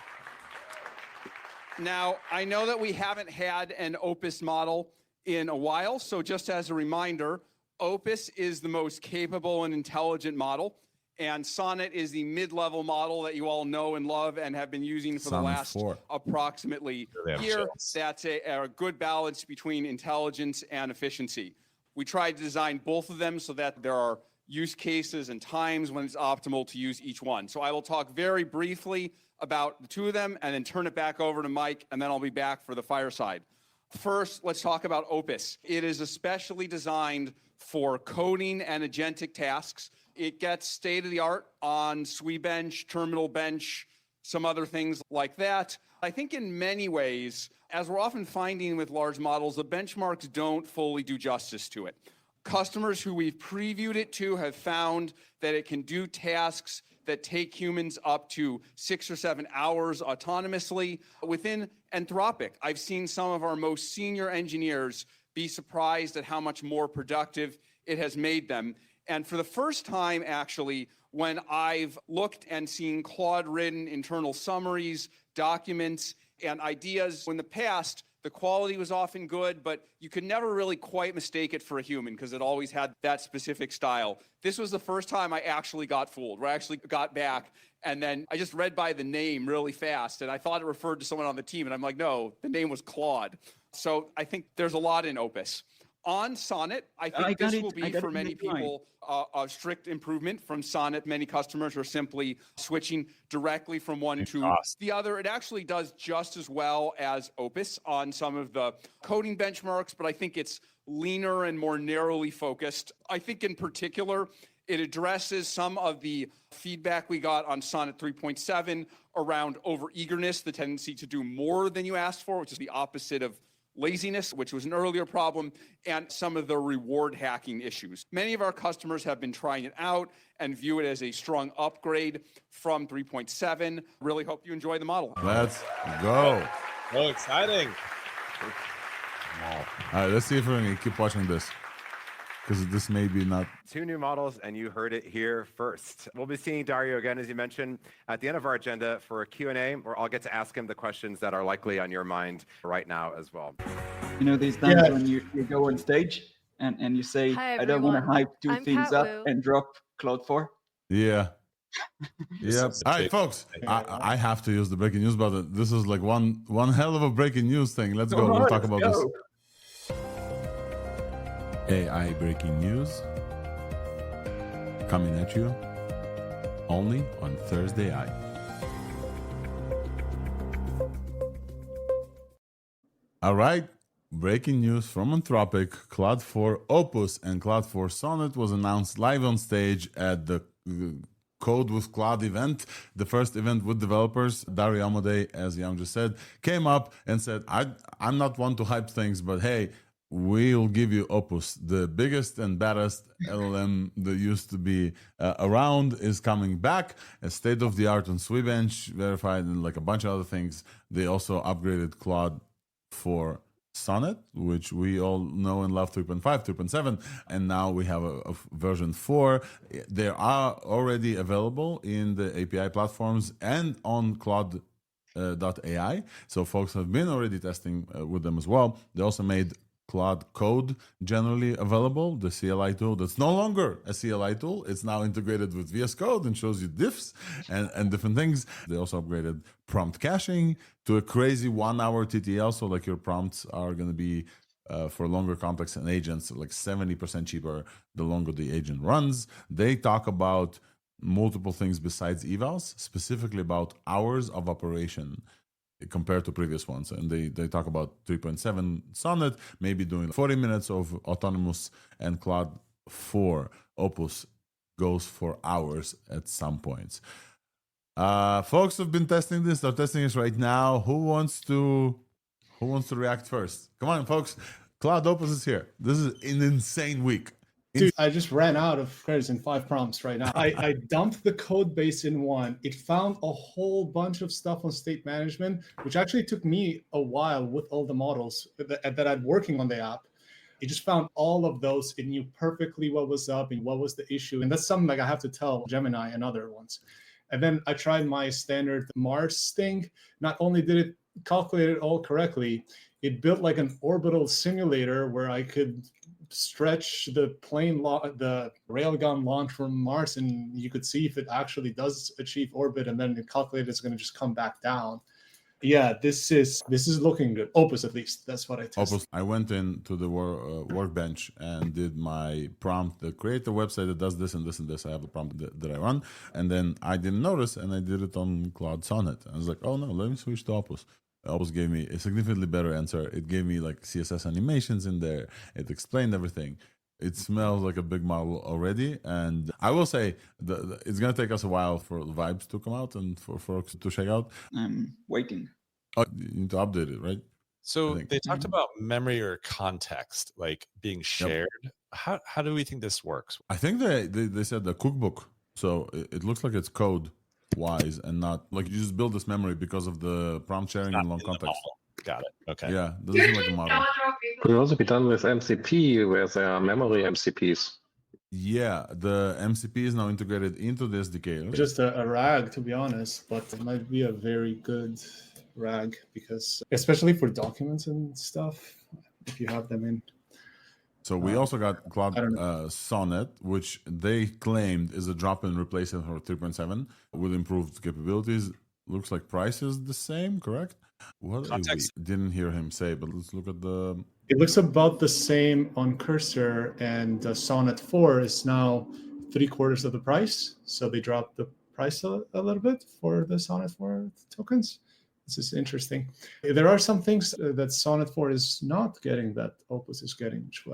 Now, I know that we haven't had an Opus model in a while, so just as a reminder, Opus is the most capable and intelligent model, and Sonnet is the mid-level model that you all know and love and have been using for the Sonnet last 4. approximately Really have year. chills. That's a good balance between intelligence and efficiency. We tried to design both of them so that there are use cases and times when it's optimal to use each one. So I will talk very briefly about the two of them and then turn it back over to Mike, and then I'll be back for the fireside. First, let's talk about Opus. It is especially designed for coding and agentic tasks. It gets state-of-the-art on SWE-bench, Terminal Bench, some other things like that. I think in many ways, as we're often finding with large models, the benchmarks don't fully do justice to it. Customers who we've previewed it to have found that it can do tasks that take humans up to 6 or 7 hours autonomously within Anthropic. I've seen some of our most senior engineers be surprised at how much more productive it has made them. And for the first time, actually, when I've looked and seen Claude-written internal summaries, documents, and ideas, in the past, the quality was often good, but you could never really quite mistake it for a human because it always had that specific style. This was the first time I actually got fooled, where I actually got back, and then I just read by the name really fast, and I thought it referred to someone on the team, and I'm like, no, the name was Claude. So I think there's a lot in Opus. On Sonnet, I think this will be for many people a strict improvement from Sonnet. Many customers are simply switching directly from one to the other. It actually does just as well as Opus on some of the coding benchmarks, but I think it's leaner and more narrowly focused. I think in particular, it addresses some of the feedback we got on Sonnet 3.7 around overeagerness, the tendency to do more than you asked for, which is the opposite of laziness, which was an earlier problem, and some of the reward hacking issues. Many of our customers have been trying it out and view it as a strong upgrade from 3.7. Really hope you enjoy the model. Let's go. So exciting. All right, let's see if we're going to keep watching this, because this may be not... 2 new models, and you heard it here first. We'll be seeing Dario again, as you mentioned, at the end of our agenda for a Q&A, where I'll get to ask him the questions that are likely on your mind right now as well. You know, these times when you go on stage and you say, Hi, I don't want to everyone. hype two I'm things Kat up Wu. and drop Cloud 4. Yeah. Yep. is All right, folks. I have to use the breaking news button. This is like one hell of a breaking news thing. Let's go. We'll talk about this. AI breaking news coming at you only on ThursdAI. All right. Breaking news from Anthropic. Claude 4 Opus and Claude 4 Sonnet was announced live on stage at the Code with Claude event, the first event with developers. Dario Amodei, as Jan just said, came up and said, I'm not one to hype things, but hey, we'll give you Opus, the biggest and baddest LLM that used to be around, is coming back. A state of the art on Sweetbench, verified, and like a bunch of other things. They also upgraded Claude for Sonnet, which we all know and love, 3.5, 3.7, and now we have a version 4. They are already available in the API platforms and on Claude.ai. So folks have been already testing with them as well. They also made Claude Code generally available, the CLI tool that's no longer a CLI tool. It's now integrated with VS Code and shows you diffs and different things. They also upgraded prompt caching to a crazy 1 hour TTL. So like your prompts are going to be for longer complex and agents, like 70% cheaper the longer the agent runs. They talk about multiple things besides evals, specifically about hours of operation compared to previous ones. And they talk about 3.7 Sonnet, maybe doing 40 minutes of autonomous, and Claude 4 Opus goes for hours at some points. Folks have been testing this. They're testing this right now. Who wants to react first? Come on, folks. Claude Opus is here. This is an insane week. Dude, I just ran out of credits in 5 prompts right now. I dumped the code base in 1. It found a whole bunch of stuff on state management, which actually took me a while with all the models that I'm working on the app. It just found all of those. It knew perfectly what was up and what was the issue. And that's something like I have to tell Gemini and other ones. And then I tried my standard Mars thing. Not only did it calculate it all correctly, it built like an orbital simulator where I could stretch the the railgun launch from Mars, and you could see if it actually does achieve orbit, and then the calculator is going to just come back down. Yeah, this is looking good. Opus, at least, that's what I tested. Opus. I went into the workbench and did my prompt to create a website that does this and this and this. I have a prompt that I run, and then I didn't notice, and I did it on Claude Sonnet. I was like, oh no, let me switch to Opus. Opus gave me a significantly better answer. It gave me like CSS animations in there. It explained everything. It smells like a big model already. And I will say it's going to take us a while for the vibes to come out and for folks to check out. I'm waiting. Oh, you need to update it, right? So they talked about memory or context, like being shared. Yep. How do we think this works? I think they said the cookbook. So it looks like it's code wise and not like you just build this memory because of the prompt sharing and long context. Got it. Okay. Yeah, doesn't seem like a model. Could also be done with MCP where there are memory MCPs. Yeah, the MCP is now integrated into the SDK. Just a RAG, to be honest, but it might be a very good RAG because, especially for documents and stuff, if you have them in. So we also got Claude Sonnet, which they claimed is a drop-in replacement for 3.7 with improved capabilities. Looks like price is the same, correct? What context? We didn't hear him say, but let's look at the... It looks about the same on Cursor, and Sonnet 4 is now 3/4 of the price. So they dropped the price a little bit for the Sonnet 4 tokens. This is interesting. There are some things that Sonnet 4 is not getting that Opus is getting, which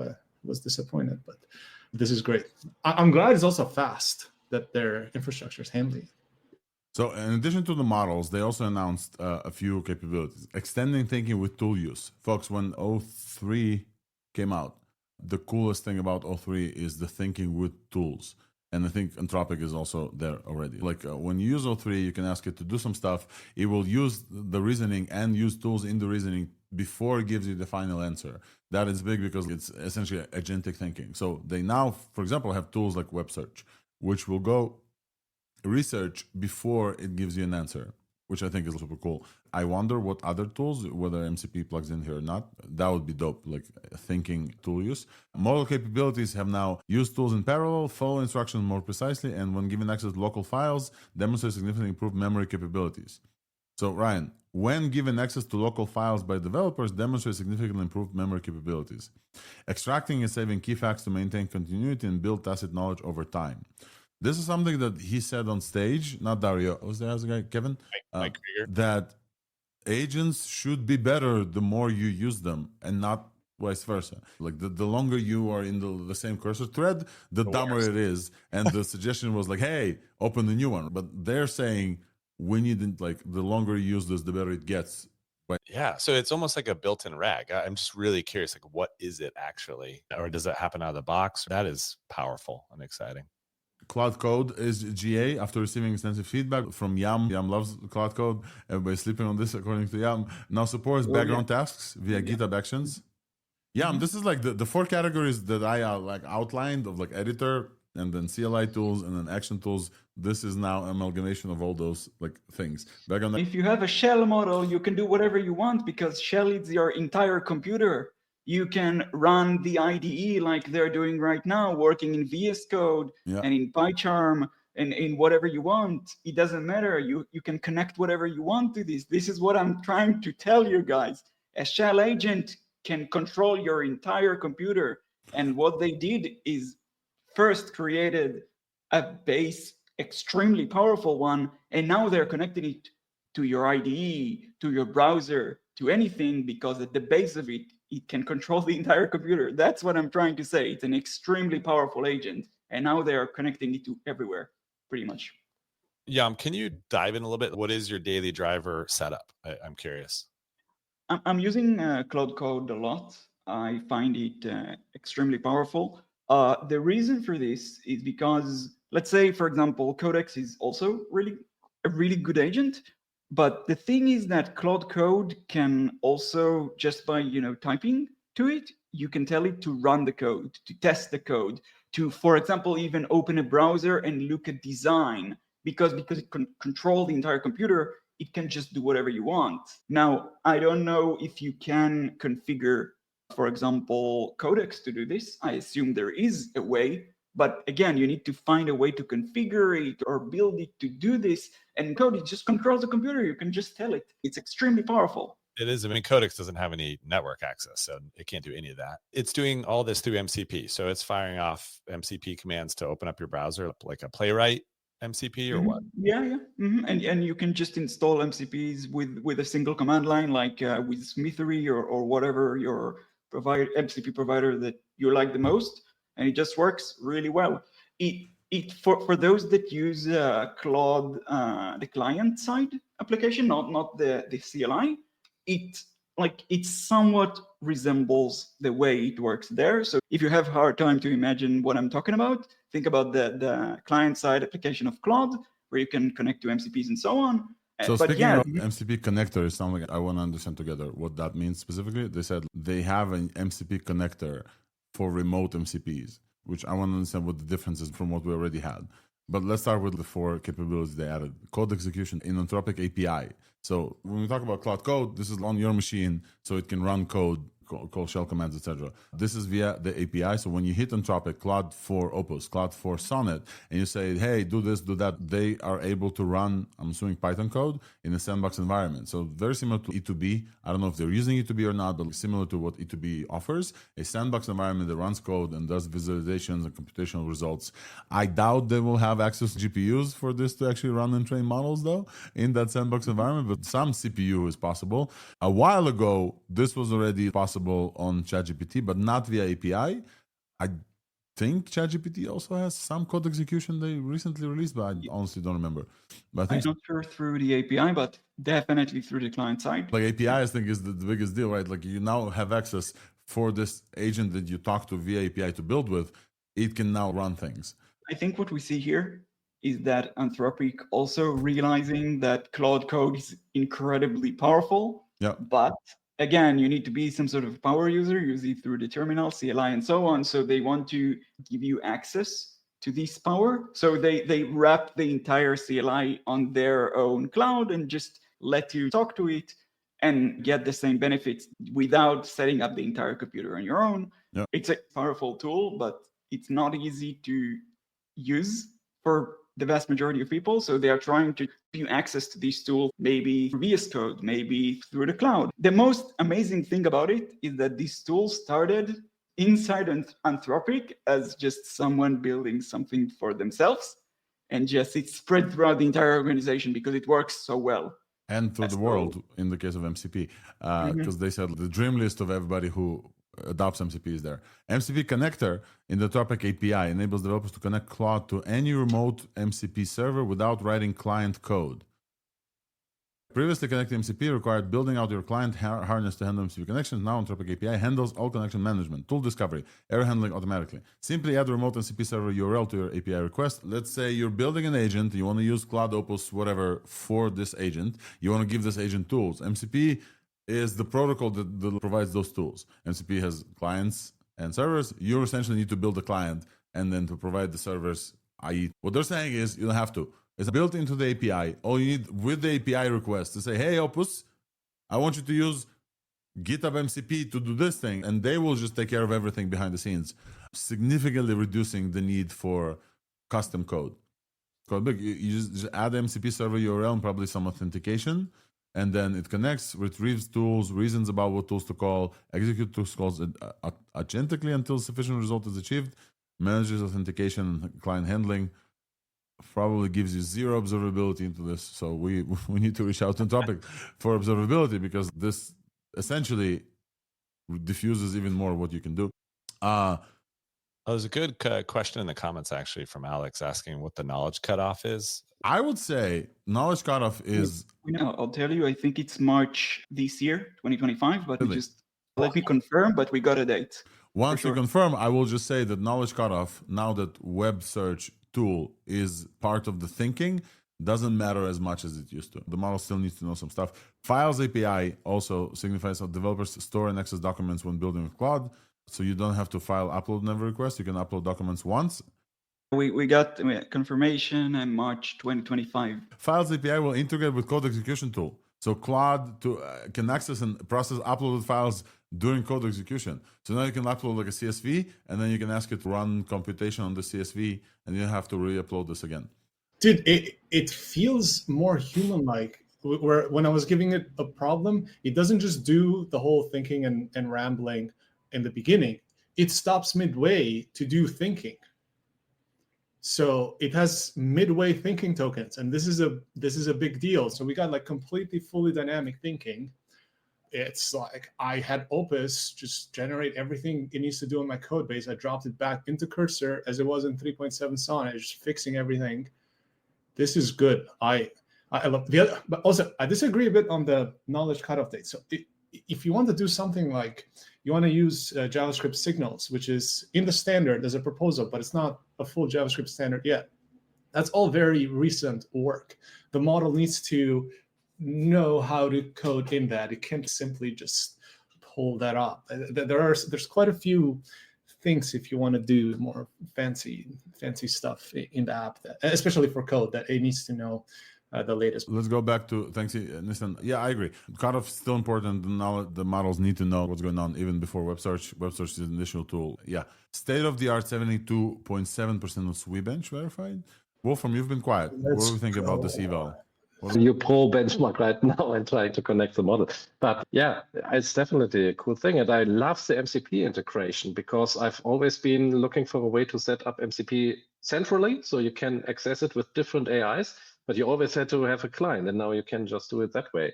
was disappointed, but this is great. I'm glad it's also fast, that their infrastructure is handling. So in addition to the models, they also announced a few capabilities. Extending thinking with tool use. Folks, when O3 came out, the coolest thing about O3 is the thinking with tools. And I think Anthropic is also there already. Like when you use O3, you can ask it to do some stuff. It will use the reasoning and use tools in the reasoning before it gives you the final answer. That is big because it's essentially agentic thinking. So they now, for example, have tools like web search, which will go research before it gives you an answer, which I think is super cool. I wonder what other tools, whether MCP plugs in here or not, that would be dope, like thinking tool use. Model capabilities have now used tools in parallel, follow instructions more precisely, and when given access to local files, demonstrate significantly improved memory capabilities. So Ryan, when given access to local files by developers, demonstrate significantly improved memory capabilities. Extracting and saving key facts to maintain continuity and build tacit knowledge over time. This is something that he said on stage, not Dario, was there as a guy, Kevin? Mike Krieger. That agents should be better the more you use them and not vice versa. Like the longer you are in the same cursor thread, the dumber it is. And the suggestion was like, hey, open a new one. But they're saying we need, like, the longer you use this, the better it gets Yeah, so it's almost like a built-in RAG. I'm just really curious, like, what is it actually, or does it happen out of the box? That is powerful and exciting. Cloud Code is GA after receiving extensive feedback from Yam. Yam loves Cloud Code. Everybody's sleeping on this, according to Yam. Now supports background tasks via GitHub Actions. Yam, this is like the four categories that I like outlined of like editor and then CLI tools and then action tools. This is now amalgamation of all those like things. If you have a shell model, you can do whatever you want because shell is your entire computer. You can run the IDE like they're doing right now, working in VS Code and in PyCharm and in whatever you want. It doesn't matter. You can connect whatever you want to this. This is what I'm trying to tell you guys. A shell agent can control your entire computer. And what they did is first created a base, extremely powerful one, and now they're connecting it to your IDE, to your browser, to anything, because at the base of it, it can control the entire computer. That's what I'm trying to say. It's an extremely powerful agent, and now they are connecting it to everywhere, pretty much. Yam, can you dive in a little bit? What is your daily driver setup? I'm curious. I'm using Cloud Code a lot. I find it extremely powerful. The reason for this is because, let's say, for example, Codex is also a really good agent. But the thing is that Cloud Code can also, just by typing to it, you can tell it to run the code, to test the code, to, for example, even open a browser and look at design. Because it can control the entire computer, it can just do whatever you want. Now, I don't know if you can configure, for example, Codex to do this. I assume there is a way. But again, you need to find a way to configure it or build it to do this. And code, it just controls the computer. You can just tell it. It's extremely powerful. It is. I mean, Codex doesn't have any network access, so it can't do any of that. It's doing all this through MCP. So it's firing off MCP commands to open up your browser, like a Playwright MCP or what? Yeah. And you can just install MCPs with a single command line, like with Smithery or whatever your MCP provider that you like the most. And it just works really well. For those that use Claude, the client side application, not the CLI, it somewhat resembles the way it works there. So if you have a hard time to imagine what I'm talking about, think about the client side application of Claude, where you can connect to MCPs and so on. So speaking of MCP connectors, something I want to understand together what that means specifically. They said they have an MCP connector for remote MCPs, which I want to understand what the difference is from what we already had. But let's start with the four capabilities they added. Code execution in Anthropic API. So when we talk about Cloud Code, this is on your machine, so it can run code, call shell commands, etc. This is via the API. So when you hit Anthropic, Claude for Opus, Claude for Sonnet, and you say, hey, do this, do that, they are able to run, I'm assuming, Python code in a sandbox environment. So very similar to E2B. I don't know if they're using E2B or not, but similar to what E2B offers, a sandbox environment that runs code and does visualizations and computational results. I doubt they will have access to GPUs for this to actually run and train models, though, in that sandbox environment, but some CPU is possible. A while ago, this was already possible on ChatGPT, but not via API. I think ChatGPT also has some code execution they recently released, but I honestly don't remember. But I think I'm not sure through the API, but definitely through the client side. Like API, I think, is the biggest deal, right? Like you now have access for this agent that you talk to via API to build with. It can now run things. I think what we see here is that Anthropic also realizing that Claude Code is incredibly powerful. Yeah. But again, you need to be some sort of power user, use it through the terminal, CLI, and so on. So they want to give you access to this power. So they wrap the entire CLI on their own cloud and just let you talk to it and get the same benefits without setting up the entire computer on your own. Yeah. It's a powerful tool, but it's not easy to use for the vast majority of people. So they are trying to give you access to this tool, maybe through VS Code, maybe through the cloud. The most amazing thing about it is that this tool started inside Anthropic as just someone building something for themselves. And just it's spread throughout the entire organization because it works so well. And through the world, in the case of MCP, because they said the dream list of everybody who adopts MCP is there. MCP connector in the Anthropic API enables developers to connect Claude to any remote MCP server without writing client code. Previously, connecting MCP required building out your client harness to handle MCP connections. Now, Anthropic API handles all connection management, tool discovery, error handling automatically. Simply add a remote MCP server URL to your API request. Let's say you're building an agent, you want to use Claude, Opus, whatever, for this agent. You want to give this agent tools. MCP is the protocol that provides those tools. MCP has clients and servers. You essentially need to build a client and then to provide the servers, i.e. what they're saying is you don't have to. It's built into the API. All you need with the API request to say, hey, Opus, I want you to use GitHub MCP to do this thing. And they will just take care of everything behind the scenes, significantly reducing the need for custom code. You just add the MCP server URL and probably some authentication. And then it connects, retrieves tools, reasons about what tools to call, execute tools calls agentically until sufficient result is achieved, manages authentication and client handling, probably gives you zero observability into this. So we need to reach out to Anthropic for observability because this essentially diffuses even more what you can do. There's a good question in the comments actually from Alex asking what the knowledge cutoff is. I would say knowledge cutoff is... I'll tell you, I think it's March this year, 2025, but we just let me confirm, but we got a date. Once you confirm, I will just say that knowledge cutoff, now that web search tool is part of the thinking, doesn't matter as much as it used to. The model still needs to know some stuff. Files API also signifies that developers store and access documents when building with Claude, so you don't have to file upload never request. You can upload documents once. We got confirmation in March 2025. Files API will integrate with code execution tool. So Claude can access and process uploaded files during code execution. So now you can upload like a CSV, and then you can ask it to run computation on the CSV, and you don't have to re-upload this again. Dude, it feels more human-like. Where when I was giving it a problem, it doesn't just do the whole thinking and rambling in the beginning. It stops midway to do thinking. So it has midway thinking tokens, and this is a big deal. So we got like completely fully dynamic thinking. It's like I had Opus just generate everything it needs to do in my code base. I dropped it back into Cursor as it was in 3.7 Sonnet, just fixing everything. This is good. I love the other, but also I disagree a bit on the knowledge cutoff date. So if you want to do something like you want to use JavaScript signals, which is in the standard as a proposal, but it's not a full JavaScript standard yet. That's all very recent work. The model needs to know how to code in that. It can't simply just pull that up. There's quite a few things if you want to do more fancy stuff in the app, especially for code, that it needs to know the latest. Let's go back to thanks, Nissan. Yeah, I agree. Cutoff is still important. The models need to know what's going on even before web search. Web search is an initial tool. Yeah, state of the art 72.7% of SweBench verified. Wolfram, you've been quiet. What do we think about this eval? You pro benchmark right now and trying to connect the model. But yeah, it's definitely a cool thing. And I love the MCP integration because I've always been looking for a way to set up MCP centrally so you can access it with different AIs, but you always had to have a client, and now you can just do it that way.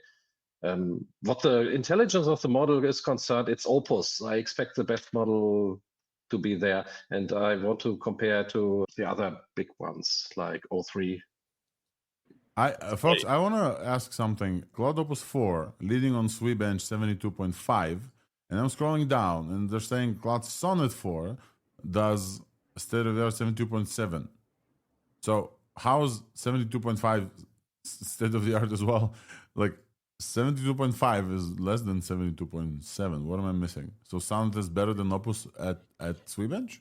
What the intelligence of the model is concerned, it's Opus. I expect the best model to be there. And I want to compare to the other big ones like O3. Folks, I want to ask something. Claude Opus 4 leading on SweBench 72.5, and I'm scrolling down, and they're saying Claude Sonnet 4 does state of the art 72.7. So how is 72.5 state of the art as well? Like 72.5 is less than 72.7. What am I missing? So Sonnet is better than Opus at SweBench?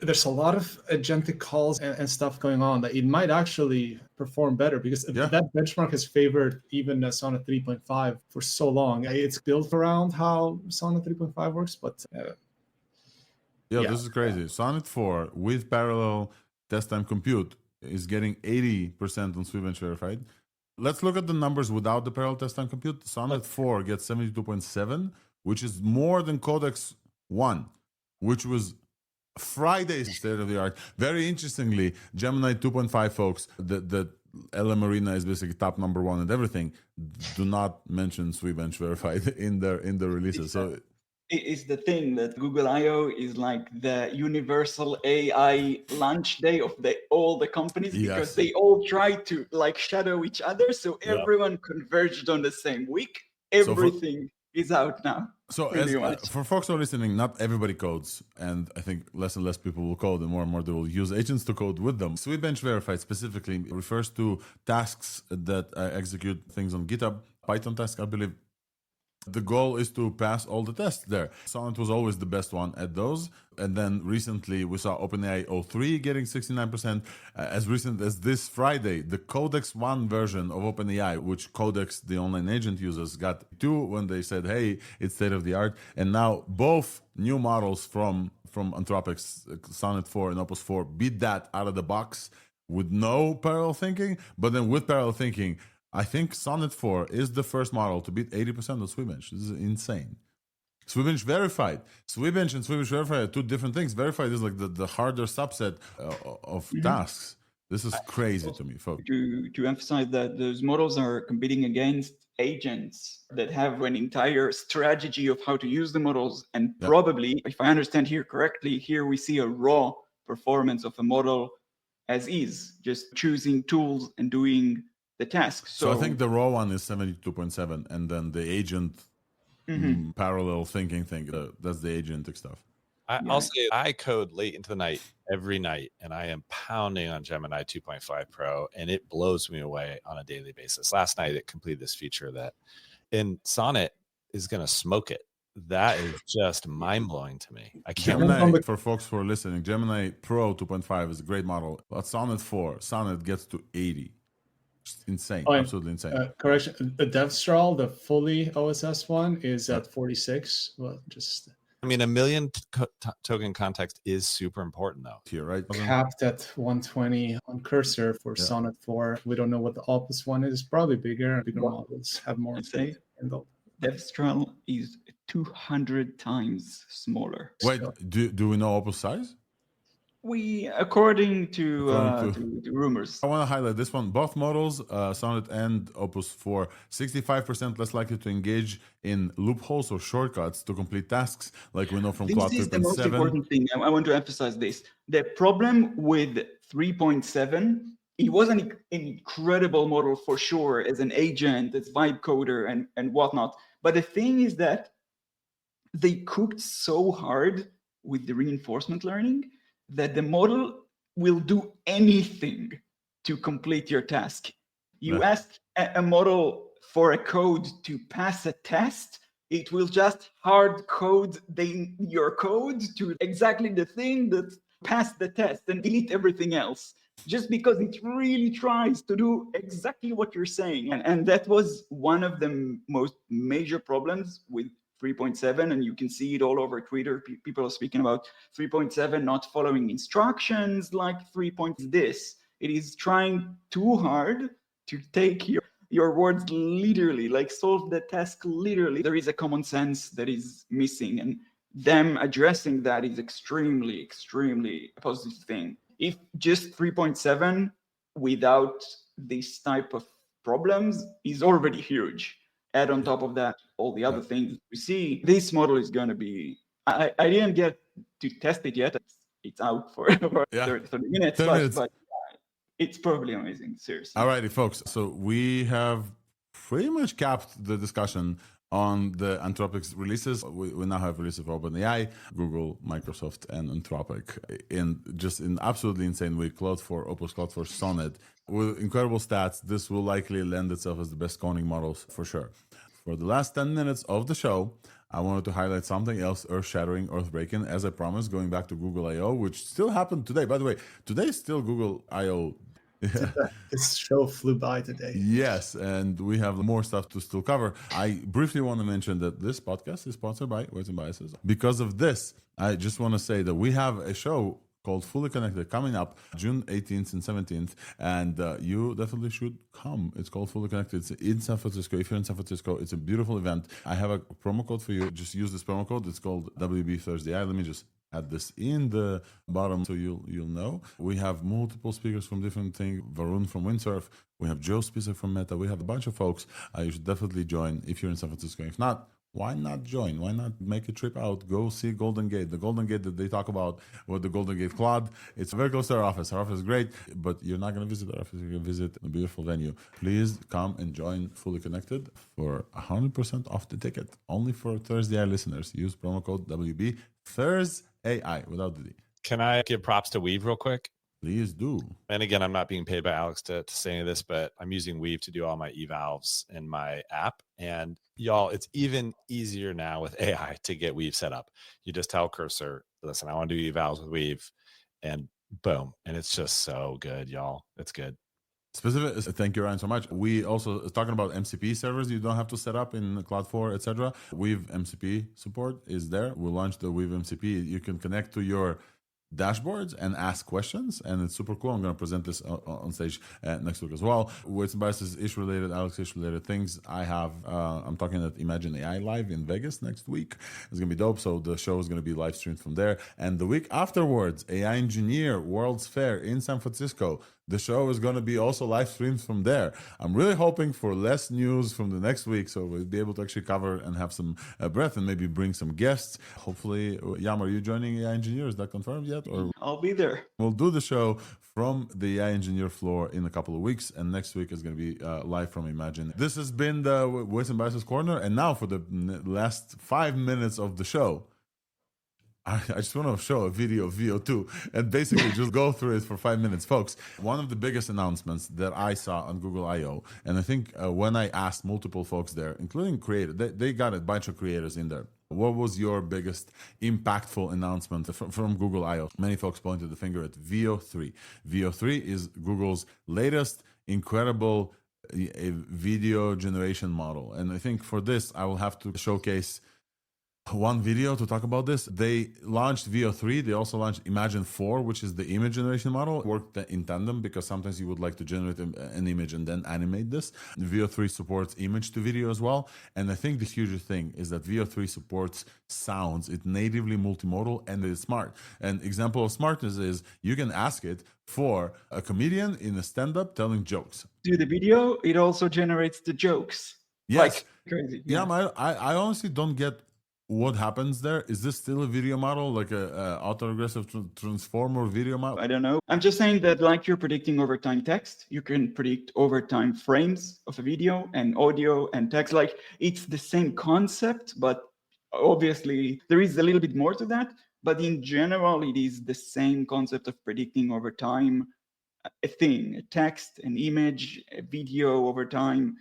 There's a lot of agentic calls and stuff going on that it might actually perform better because that benchmark has favored even Sonnet 3.5 for so long. It's built around how Sonnet 3.5 works, but this is crazy. Sonnet 4 with parallel test time compute is getting 80% on SweBench verified. Let's look at the numbers without the parallel test time compute. Sonnet 4 gets 72.7, which is more than Codex 1, which was Friday's state of the art. Very interestingly, Gemini 2.5 folks, the LM Arena is basically top number one and everything, do not mention SweBench verified in their releases. So is the thing that Google I/O is like the universal AI launch day of all the companies, because Yes. they all try to like shadow each other. So Yeah. everyone converged on the same week. So for- Everything is out now. So Pretty much. for folks who are listening, not everybody codes, and I think less and less people will code, and more they will use agents to code with them. Sweetbench Verified specifically refers to tasks that execute things on GitHub, Python tasks, I believe. The goal is to pass all the tests there. Sonnet was always the best one at those. And then recently we saw OpenAI O3 getting 69%. As recent as this Friday, the Codex 1 version of OpenAI, which Codex, the online agent users, got 2 when they said, hey, it's state of the art. And now both new models from Anthropic's Sonnet 4 and Opus 4 beat that out of the box with no parallel thinking. But then with parallel thinking, I think Sonnet 4 is the first model to beat 80% of Sweetbench. This is insane. Sweetbench Verified. Sweetbench and Sweetbench Verified are 2 different things. Verified is like the harder subset of tasks. This is crazy to me, folks. To emphasize that those models are competing against agents that have an entire strategy of how to use the models. And probably, if I understand here correctly, here we see a raw performance of a model as is, just choosing tools and doing the task. So I think the raw one is 72.7, and then the agent parallel thinking thing, that's the agentic stuff. I'll say I code late into the night every night, and I am pounding on Gemini 2.5 Pro, and it blows me away on a daily basis. Last night, it completed this feature that in Sonnet is going to smoke it. That is just mind-blowing to me. I can't. Gemini, for folks who are listening, Gemini Pro 2.5 is a great model. But Sonnet 4, Sonnet gets to 80. Insane, absolutely insane. Correction, the DevStrawl, the fully OSS one, is at 46. Well, just I mean, a million token context is super important, though. Here, right? Capped at 120 on Cursor for Sonnet 4. We don't know what the Opus one is. Probably bigger. Bigger models have more. DevStrawl is 200 times smaller. Wait, do we know Opus size? According to rumors. I want to highlight this one. Both models, Sonnet and Opus 4, 65% less likely to engage in loopholes or shortcuts to complete tasks, like we know from Claude 3.7. This is the most important thing. I want to emphasize this. The problem with 3.7, it was an incredible model for sure as an agent, as vibe coder and whatnot. But the thing is that they cooked so hard with the reinforcement learning that the model will do anything to complete your task. You ask a model for a code to pass a test, it will just hard code your code to exactly the thing that passed the test and delete everything else, just because it really tries to do exactly what you're saying. And that was one of the most major problems with 3.7, and you can see it all over Twitter. People are speaking about 3.7 not following instructions like 3. This. It is trying too hard to take your words literally, like solve the task literally. There is a common sense that is missing, and them addressing that is extremely, extremely a positive thing. If just 3.7 without this type of problems is already huge. Add on top of that all the other things we see, this model is going to be, I didn't get to test it yet. It's out for 30 minutes, but it's probably amazing, seriously. Alrighty, folks. So we have pretty much capped the discussion on the Anthropic's releases. We now have releases for OpenAI, Google, Microsoft, and Anthropic in absolutely insane way. Claude 4, Opus, Claude 4, Sonnet. With incredible stats, this will likely lend itself as the best coding models for sure. For the last 10 minutes of the show, I wanted to highlight something else earth-shattering, earth-breaking, as I promised, going back to Google I.O., which still happened today. By the way, today is still Google I.O. This show flew by today. Yes, and we have more stuff to still cover. I briefly want to mention that this podcast is sponsored by Weights and Biases. Because of this, I just want to say that we have a show called Fully Connected coming up June 18th and 17th, and you definitely should come. It's called Fully Connected. It's in San Francisco. If you're in San Francisco, it's a beautiful event. I have a promo code for you. Just use this promo code. It's called WB ThursdAI. Let me just add this in the bottom so you'll know. We have multiple speakers from different things. Varun from Windsurf. We have Joe Spicer from Meta. We have a bunch of folks. You should definitely join if you're in San Francisco. If not, why not join? Why not make a trip out? Go see Golden Gate. The Golden Gate that they talk about with the Golden Gate Claude, it's very close to our office. Our office is great, but you're not going to visit our office. You're going to visit a beautiful venue. Please come and join Fully Connected for 100% off the ticket. Only for ThursdAI listeners. Use promo code WB ThursdAI without the D. Can I give props to Weave real quick? Please do. And again, I'm not being paid by Alex to say any of this, but I'm using Weave to do all my evals in my app. And y'all, it's even easier now with AI to get Weave set up. You just tell Cursor, listen, I want to do evals with Weave, and boom. And it's just so good, y'all. It's good. Specific, thank you, Ryan, so much. We also talking about MCP servers you don't have to set up in Cloud 4, etc. Weave MCP support is there. We launched the Weave MCP. You can connect to your dashboards and ask questions, and it's super cool. I'm going to present this on stage next week as well. Weights and biases, issue related, Alex issue related things. I'm talking at Imagine AI Live in Vegas next week. It's going to be dope. So the show is going to be live streamed from there. And the week afterwards, AI Engineer World's Fair in San Francisco. The show is going to be also live streamed from there. I'm really hoping for less news from the next week, so we'll be able to actually cover and have some breath and maybe bring some guests. Hopefully, Yam, are you joining AI Engineer? Is that confirmed yet? Or I'll be there. We'll do the show from the AI Engineer floor in a couple of weeks, and next week is going to be live from Imagine. This has been the Weights and Biases Corner, and now for the last 5 minutes of the show, I just want to show a video of Veo2 and basically just go through it for 5 minutes. Folks, one of the biggest announcements that I saw on Google I.O., and I think when I asked multiple folks there, including creators, they got a bunch of creators in there. What was your biggest impactful announcement from Google I.O.? Many folks pointed the finger at Veo3. Veo3 is Google's latest incredible video generation model. And I think for this, I will have to showcase one video to talk about this. They launched Veo3. They also launched Imagine 4, which is the image generation model. Worked in tandem because sometimes you would like to generate an image and then animate this. Veo3 supports image to video as well. And I think the huge thing is that Veo3 supports sounds. It's natively multimodal and it's smart. An example of smartness is you can ask it for a comedian in a stand-up telling jokes. Do the video, it also generates the jokes. Yes. Like, crazy. Yeah, I honestly don't get what happens there. Is this still a video model, like a autoregressive transformer video model? I don't know. I'm just saying that like you're predicting over time text, you can predict over time frames of a video and audio and text. Like it's the same concept, but obviously there is a little bit more to that. But in general, it is the same concept of predicting over time a thing, a text, an image, a video over time.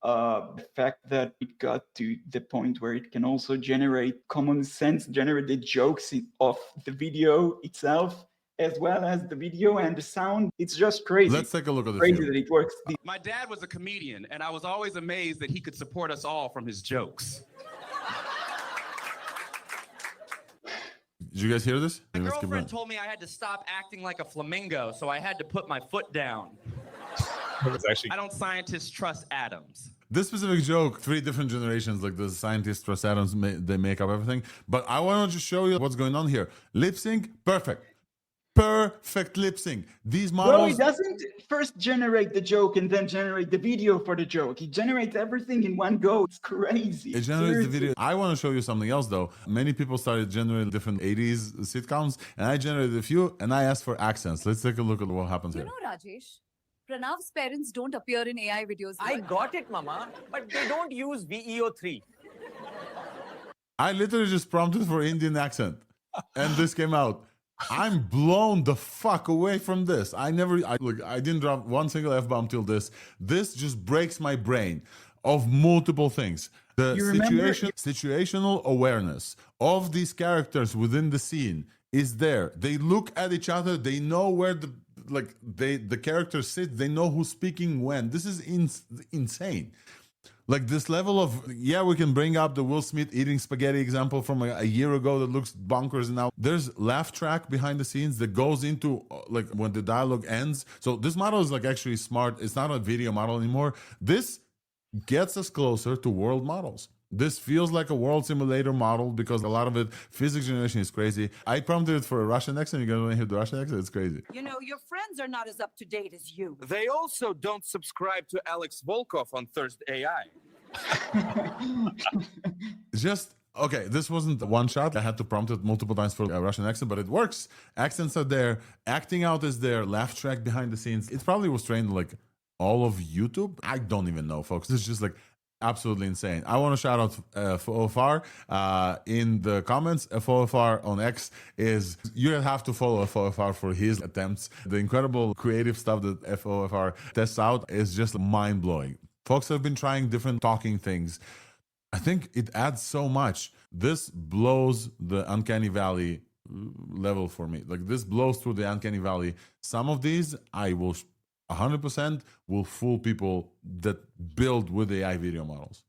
The fact that it got to the point where it can also generate common sense, generated jokes of the video itself, as well as the video and the sound. It's just crazy. Let's take a look at the crazy video. that it works. My dad was a comedian, and I was always amazed that he could support us all from his jokes. Did you guys hear this? My girlfriend told me I had to stop acting like a flamingo, so I had to put my foot down. I don't scientists trust atoms. This specific joke, 3 different generations, like the scientists trust atoms, they make up everything. But I want to just show you what's going on here. Lip sync, perfect. Perfect lip sync. These models. Well, it doesn't first generate the joke and then generate the video for the joke. It generates everything in one go. It's crazy. It generates the video. I want to show you something else, though. Many people started generating different 80s sitcoms, and I generated a few, and I asked for accents. Let's take a look at what happens here. You know, Rajesh, Pranav's parents don't appear in AI videos. I got it, Mama, but they don't use Veo3. I literally just prompted for Indian accent, and this came out. I'm blown the fuck away from this. I didn't drop one single F-bomb till this. This just breaks my brain of multiple things. The situational awareness of these characters within the scene is there. They look at each other. They know where the characters sit. They know who's speaking when. This is insane. Like this level of, we can bring up the Will Smith eating spaghetti example from a year ago that looks bonkers now. There's laugh track behind the scenes that goes into like when the dialogue ends. So this model is like actually smart. It's not a video model anymore. This gets us closer to world models. This feels like a world simulator model because a lot of it, physics generation is crazy. I prompted it for a Russian accent. You guys want to hear the Russian accent? It's crazy. You know, your friends are not as up to date as you. They also don't subscribe to Alex Volkov on ThursdAI. just okay. This wasn't one shot. I had to prompt it multiple times for a Russian accent, but it works. Accents are there. Acting out is there. Laugh track behind the scenes. It probably was trained like all of YouTube. I don't even know, folks. It's just like absolutely insane. I want to shout out FOFR in the comments. FOFR on X is, you have to follow FOFR for his attempts. The incredible creative stuff that FOFR tests out is just mind-blowing. Folks have been trying different talking things. I think it adds so much. This blows the uncanny valley level for me. Like, this blows through the uncanny valley. Some of these I will 100% will fool people that build with AI video models.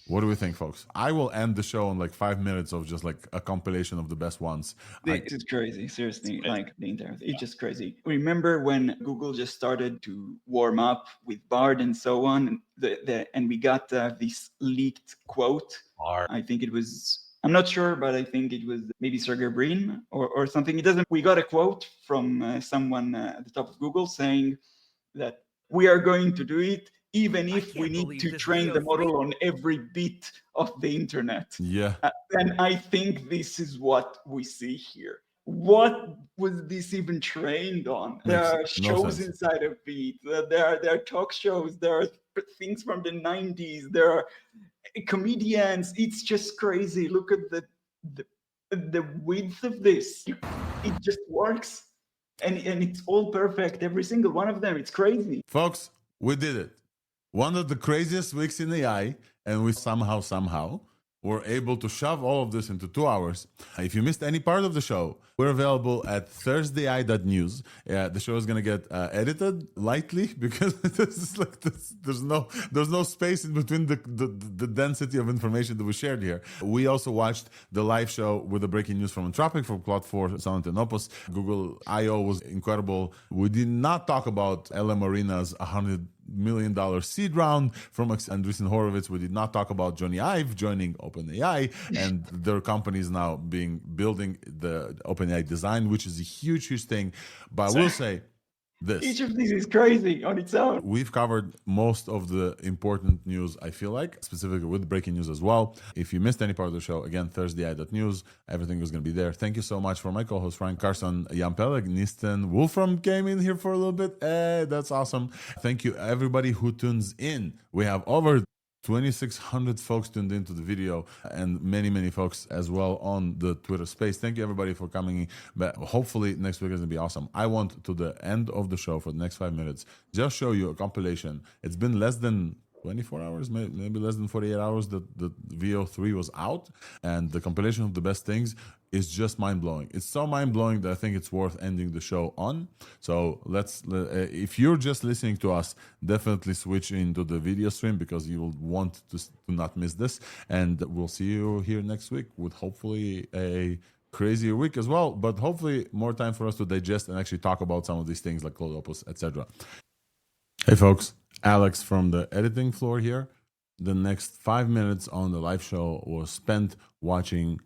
What do we think, folks? I will end the show in like 5 minutes of just like a compilation of the best ones. It's crazy, seriously. Like the internet, it's just crazy. Remember when Google just started to warm up with Bard and so on, and we got this leaked quote. I think it was, I'm not sure, but I think it was maybe Sergey Brin or something. It doesn't. We got a quote from someone at the top of Google saying that we are going to do it, even if we need to train the model on every bit of the internet. Yeah. And I think this is what we see here. What was this even trained on? There are shows inside of it. There are talk shows. There are things from the 90s. There are comedians. It's just crazy. Look at the width of this. It just works. And it's all perfect. Every single one of them. It's crazy. Folks, we did it. One of the craziest weeks in AI, and we somehow were able to shove all of this into 2 hours. If you missed any part of the show, we're available at ThursdAI.news. The show is going to get edited lightly because this is like this, there's no space in between the density of information that we shared here. We also watched the live show with the breaking news from Anthropic, from Claude 4, Sonnet and Opus. Google I/O was incredible. We did not talk about LM Arena's $100 million seed round from Andreessen Horowitz. We did not talk about Jony Ive joining OpenAI and their companies now building the OpenAI design, which is a huge thing. But I will say this. Each of these is crazy on its own. We've covered most of the important news, I feel like, specifically with breaking news as well. If you missed any part of the show, again, ThursdAI.news, everything is going to be there. Thank you so much for my co-host, Frank Carson, Jan Peleg, Nisten Wolfram came in here for a little bit. That's awesome. Thank you, everybody who tunes in. We have over 2,600 folks tuned into the video and many folks as well on the Twitter space. Thank you, everybody, for coming. But hopefully next week is going to be awesome. I want to the end of the show for the next 5 minutes, just show you a compilation. It's been less than 24 hours, maybe less than 48 hours that the Veo3 was out, and the compilation of the best things is just mind-blowing. It's so mind-blowing that I think it's worth ending the show on. So if you're just listening to us, definitely switch into the video stream because you will want to not miss this. And we'll see you here next week with hopefully a crazier week as well, but hopefully more time for us to digest and actually talk about some of these things like Claude, Opus, etc. Hey folks, Alex from the editing floor here. The next 5 minutes on the live show was spent watching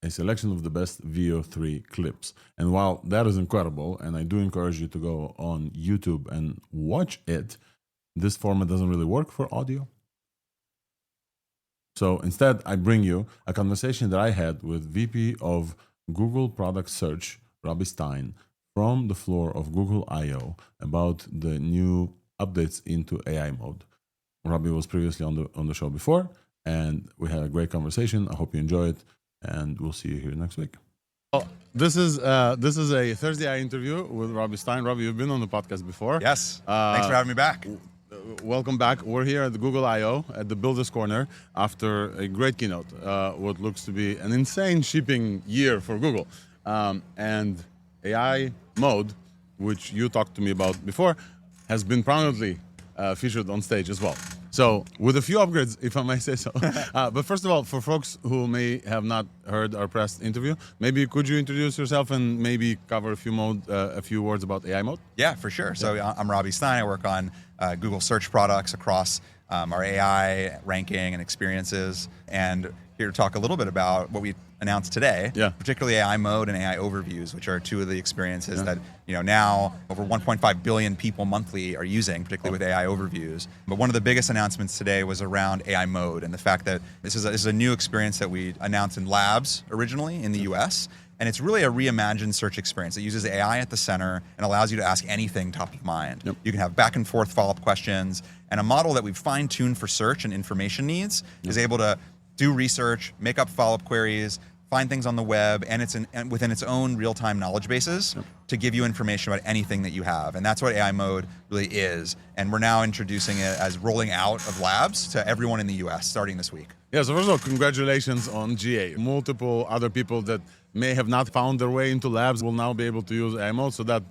a selection of the best Veo3 clips. And while that is incredible, and I do encourage you to go on YouTube and watch it, this format doesn't really work for audio. So instead, I bring you a conversation that I had with VP of Google Product Search, Robbie Stein, from the floor of Google I/O about the new updates into AI mode. Robbie was previously on the show before, and we had a great conversation. I hope you enjoy it, and we'll see you here next week. Well, this is a ThursdAI interview with Robbie Stein. Robbie, you've been on the podcast before. Yes. Thanks for having me back. Welcome back. We're here at the Google I/O at the Builders Corner after a great keynote, what looks to be an insane shipping year for Google. And AI mode, which you talked to me about before, has been prominently featured on stage as well. So with a few upgrades, if I may say so. But first of all, for folks who may have not heard our press interview, maybe could you introduce yourself and maybe cover a few words about AI mode? Yeah, for sure. So I'm Robbie Stein. I work on Google search products across our AI ranking and experiences. And here to talk a little bit about what we announced today, particularly AI mode and AI overviews, which are two of the experiences that now over 1.5 billion people monthly are using, particularly with AI overviews. But one of the biggest announcements today was around AI mode and the fact that this is a new experience that we announced in labs originally in the US. And it's really a reimagined search experience. It uses AI at the center and allows you to ask anything top of mind. You can have back and forth follow-up questions, and a model that we've fine-tuned for search and information needs is able to do research, make up follow-up queries, find things on the web, and within its own real-time knowledge bases to give you information about anything that you have. And that's what AI mode really is. And we're now introducing it as rolling out of labs to everyone in the US starting this week. Yeah, so first of all, congratulations on GA. Multiple other people that may have not found their way into labs will now be able to use AI mode, so that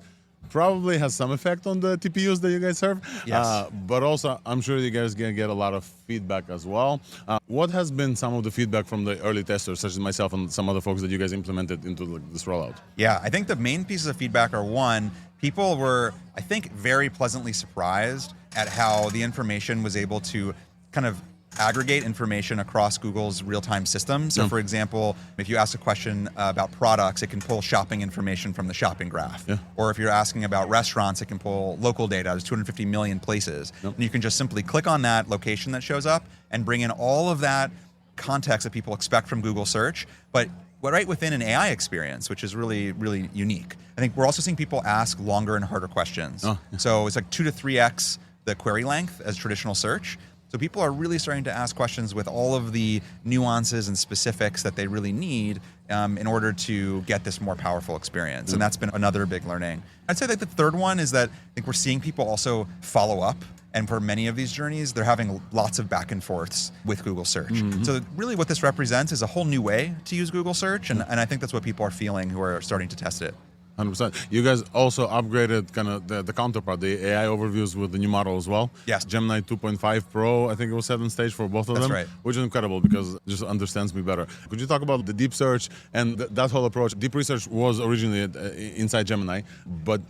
probably has some effect on the TPUs that you guys serve. Yes. But also, I'm sure you guys gonna get a lot of feedback as well. What has been some of the feedback from the early testers, such as myself and some other folks that you guys implemented into this rollout? Yeah, I think the main pieces of feedback are, one, people were, I think, very pleasantly surprised at how the information was able to kind of aggregate information across Google's real-time systems. So for example, if you ask a question about products, it can pull shopping information from the shopping graph. Or if you're asking about restaurants, it can pull local data. There's 250 million places. And you can just simply click on that location that shows up and bring in all of that context that people expect from Google search, but right within an AI experience, which is really, really unique. I think we're also seeing people ask longer and harder questions. So it's like 2 to 3x the query length as traditional search. So people are really starting to ask questions with all of the nuances and specifics that they really need in order to get this more powerful experience. And that's been another big learning. I'd say that the third one is that I think we're seeing people also follow up. And for many of these journeys, they're having lots of back and forths with Google search. So really what this represents is a whole new way to use Google search. And I think that's what people are feeling who are starting to test it. 100%. You guys also upgraded kind of the counterpart, the AI overviews with the new model as well. Yes. Gemini 2.5 Pro, I think it was set on stage for both of them. That's right. Which is incredible because it just understands me better. Could you talk about the deep search and that whole approach? Deep research was originally inside Gemini, but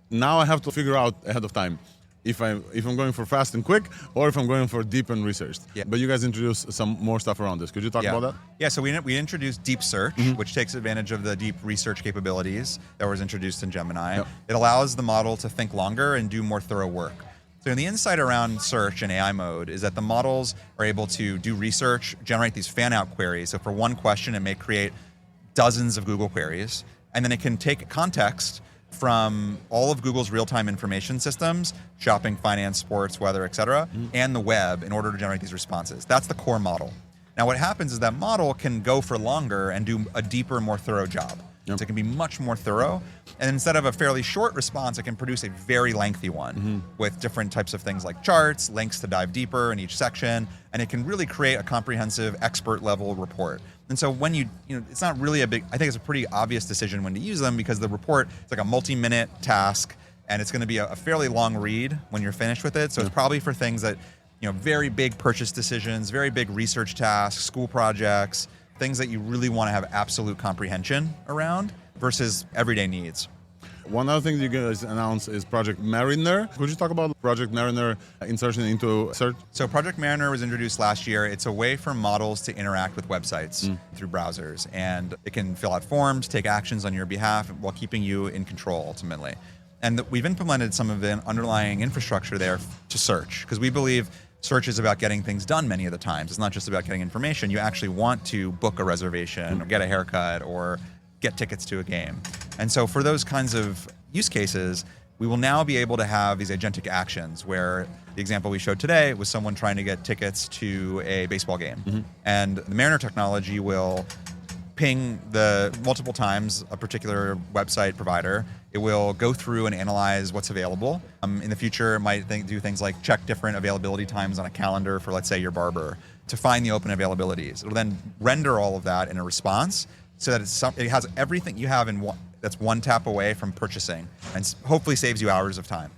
now I have to figure out ahead of time if I'm going for fast and quick or if I'm going for deep and researched. But you guys introduced some more stuff around this. Could you talk about that? Yeah, so we introduced deep search, which takes advantage of the deep research capabilities that was introduced in Gemini. It allows the model to think longer and do more thorough work. So the insight around search and AI mode is that the models are able to do research, generate these fan-out queries. So for one question, it may create dozens of Google queries, and then it can take context from all of Google's real-time information systems, shopping, finance, sports, weather, et cetera, and the web in order to generate these responses. That's the core model. Now what happens is that model can go for longer and do a deeper, more thorough job. So it can be much more thorough. And instead of a fairly short response, it can produce a very lengthy one with different types of things like charts, links to dive deeper in each section, and it can really create a comprehensive expert level report. And so when it's not really a big, I think it's a pretty obvious decision when to use them because the report is like a multi-minute task and it's going to be a fairly long read when you're finished with it. So it's probably for things that, very big purchase decisions, very big research tasks, school projects, things that you really want to have absolute comprehension around versus everyday needs. One other thing you guys announced is Project Mariner. Could you talk about Project Mariner insertion into search? So Project Mariner was introduced last year. It's a way for models to interact with websites through browsers. And it can fill out forms, take actions on your behalf while keeping you in control ultimately. And we've implemented some of the underlying infrastructure there to search because we believe search is about getting things done many of the times. It's not just about getting information. You actually want to book a reservation or get a haircut or get tickets to a game. And so for those kinds of use cases, we will now be able to have these agentic actions where the example we showed today was someone trying to get tickets to a baseball game. And the Mariner technology will ping multiple times a particular website provider. It will go through and analyze what's available. In the future, it might do things like check different availability times on a calendar for, let's say, your barber to find the open availabilities. It'll then render all of that in a response so that it has everything you have that's one tap away from purchasing and hopefully saves you hours of time.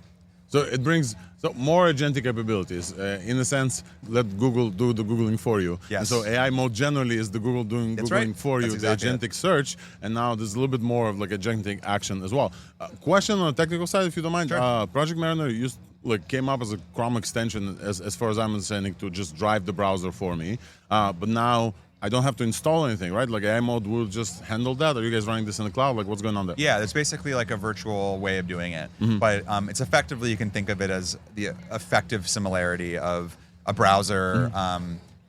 So it brings more agentic capabilities. In a sense, let Google do the Googling for you. Yes. And so AI mode generally is the Google doing Googling for you, the agentic search. And now there's a little bit more of like agentic action as well. Question on the technical side, if you don't mind. Sure. Project Mariner like came up as a Chrome extension, as far as I'm understanding, to just drive the browser for me. But now I don't have to install anything, right? Like AI mode will just handle that. Are you guys running this in the cloud? Like what's going on there? Yeah, it's basically like a virtual way of doing it. But it's effectively, you can think of it as the effective similarity of a browser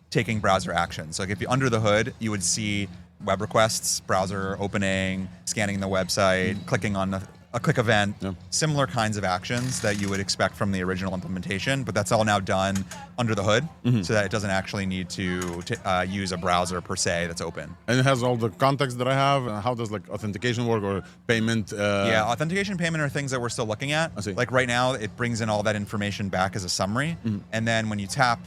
taking browser actions. So like if you under the hood, you would see web requests, browser opening, scanning the website, clicking on a click event, similar kinds of actions that you would expect from the original implementation, but that's all now done under the hood so that it doesn't actually need to use a browser per se that's open. And it has all the context that I have. How does like authentication work or payment? Yeah, authentication, payment are things that we're still looking at. I see. Like right now, it brings in all that information back as a summary. And then when you tap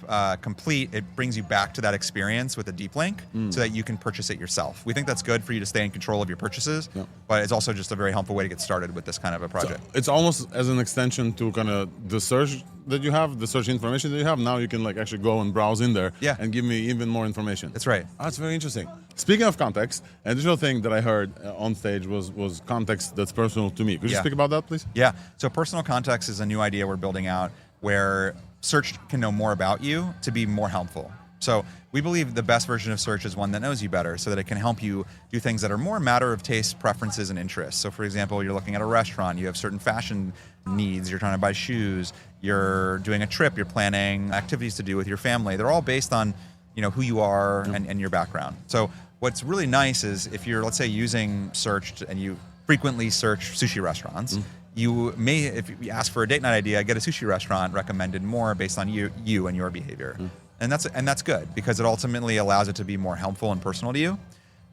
complete, it brings you back to that experience with a deep link so that you can purchase it yourself. We think that's good for you to stay in control of your purchases, but it's also just a very helpful way to get started with this kind of a project. So it's almost as an extension to kind of the search that you have, the search information that you have. Now you can like actually go and browse in there and give me even more information. That's right. Oh, that's very interesting. Speaking of context, an additional thing that I heard on stage was context that's personal to me. Could you speak about that, please? Yeah. So personal context is a new idea we're building out where search can know more about you to be more helpful. So we believe the best version of search is one that knows you better so that it can help you do things that are more a matter of taste, preferences, and interests. So for example, you're looking at a restaurant, you have certain fashion needs, you're trying to buy shoes, you're doing a trip, you're planning activities to do with your family. They're all based on, you know, who you are and your background. So what's really nice is if you're, let's say, using search and you frequently search sushi restaurants, you may, if you ask for a date night idea, get a sushi restaurant recommended more based on you and your behavior. And that's good because it ultimately allows it to be more helpful and personal to you.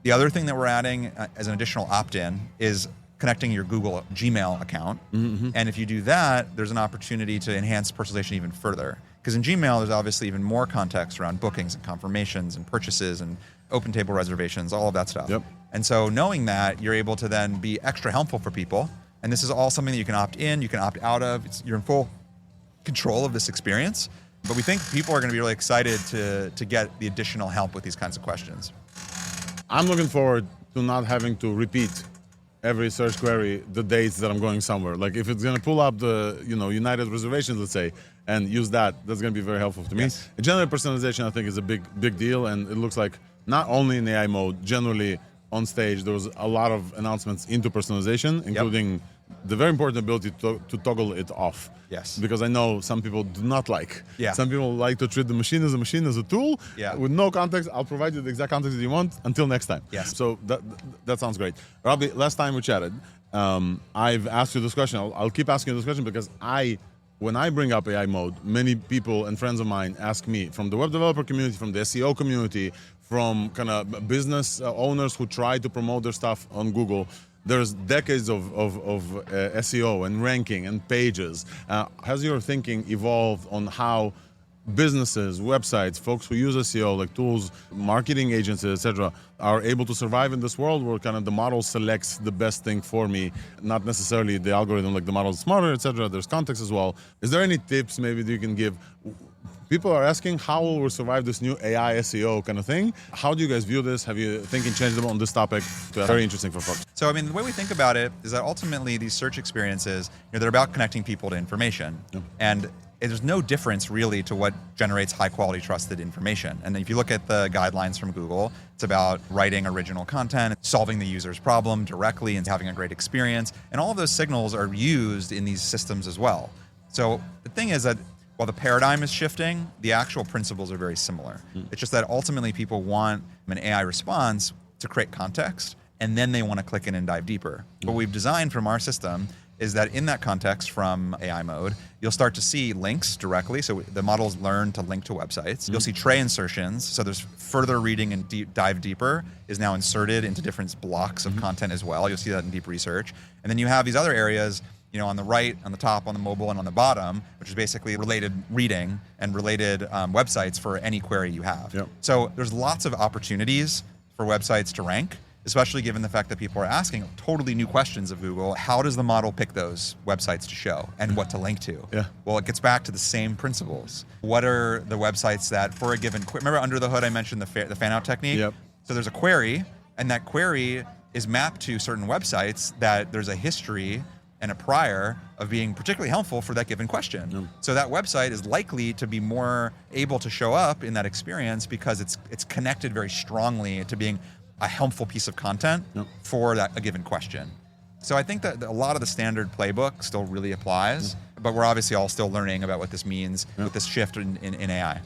The other thing that we're adding as an additional opt-in is connecting your Google Gmail account. And if you do that, there's an opportunity to enhance personalization even further. Because in Gmail, there's obviously even more context around bookings and confirmations and purchases and open table reservations, all of that stuff. And so knowing that, you're able to then be extra helpful for people. And this is all something that you can opt in, you can opt out of. You're in full control of this experience. But we think people are going to be really excited to get the additional help with these kinds of questions. I'm looking forward to not having to repeat every search query the dates that I'm going somewhere. Like if it's going to pull up the United reservations, let's say, and use that's going to be very helpful to me. General personalization, I think, is a big deal, and it looks like not only in AI mode, generally on stage, there was a lot of announcements into personalization, including the very important ability to toggle it off. Because I know some people do not like. Some people like to treat the machine as a tool with no context. I'll provide you the exact context that you want until next time. So that sounds great. Robbie, last time we chatted, I've asked you this question. I'll keep asking you this question because when I bring up AI mode, many people and friends of mine ask me from the web developer community, from the SEO community, from kind of business owners who try to promote their stuff on Google. There's decades of SEO and ranking and pages. Has your thinking evolved on how businesses, websites, folks who use SEO like tools, marketing agencies, etc., are able to survive in this world where kind of the model selects the best thing for me, not necessarily the algorithm, like the model is smarter, etc. There's context as well. Is there any tips maybe that you can give? People are asking how will we survive this new AI SEO kind of thing. How do you guys view this? Have you thinking changed on this topic? Very interesting for folks. So I mean, the way we think about it is that ultimately these search experiences, they're about connecting people to information. And there's no difference really to what generates high quality trusted information. And if you look at the guidelines from Google, it's about writing original content, solving the user's problem directly and having a great experience. And all of those signals are used in these systems as well. So the thing is that while the paradigm is shifting, the actual principles are very similar. It's just that ultimately people want an AI response to create context, and then they want to click in and dive deeper. What we've designed from our system is that in that context from AI mode, you'll start to see links directly. So the models learn to link to websites. You'll see tray insertions. So there's further reading and dive deeper is now inserted into different blocks of content as well. You'll see that in deep research. And then you have these other areas, on the right, on the top, on the mobile, and on the bottom, which is basically related reading and related websites for any query you have. So there's lots of opportunities for websites to rank, especially given the fact that people are asking totally new questions of Google. How does the model pick those websites to show and what to link to? Well, it gets back to the same principles. What are the websites that for a given remember under the hood I mentioned the fan out technique? So there's a query, and that query is mapped to certain websites that there's a history and a prior of being particularly helpful for that given question. So that website is likely to be more able to show up in that experience because it's connected very strongly to being a helpful piece of content for a given question. So I think that a lot of the standard playbook still really applies, but we're obviously all still learning about what this means with this shift in AI.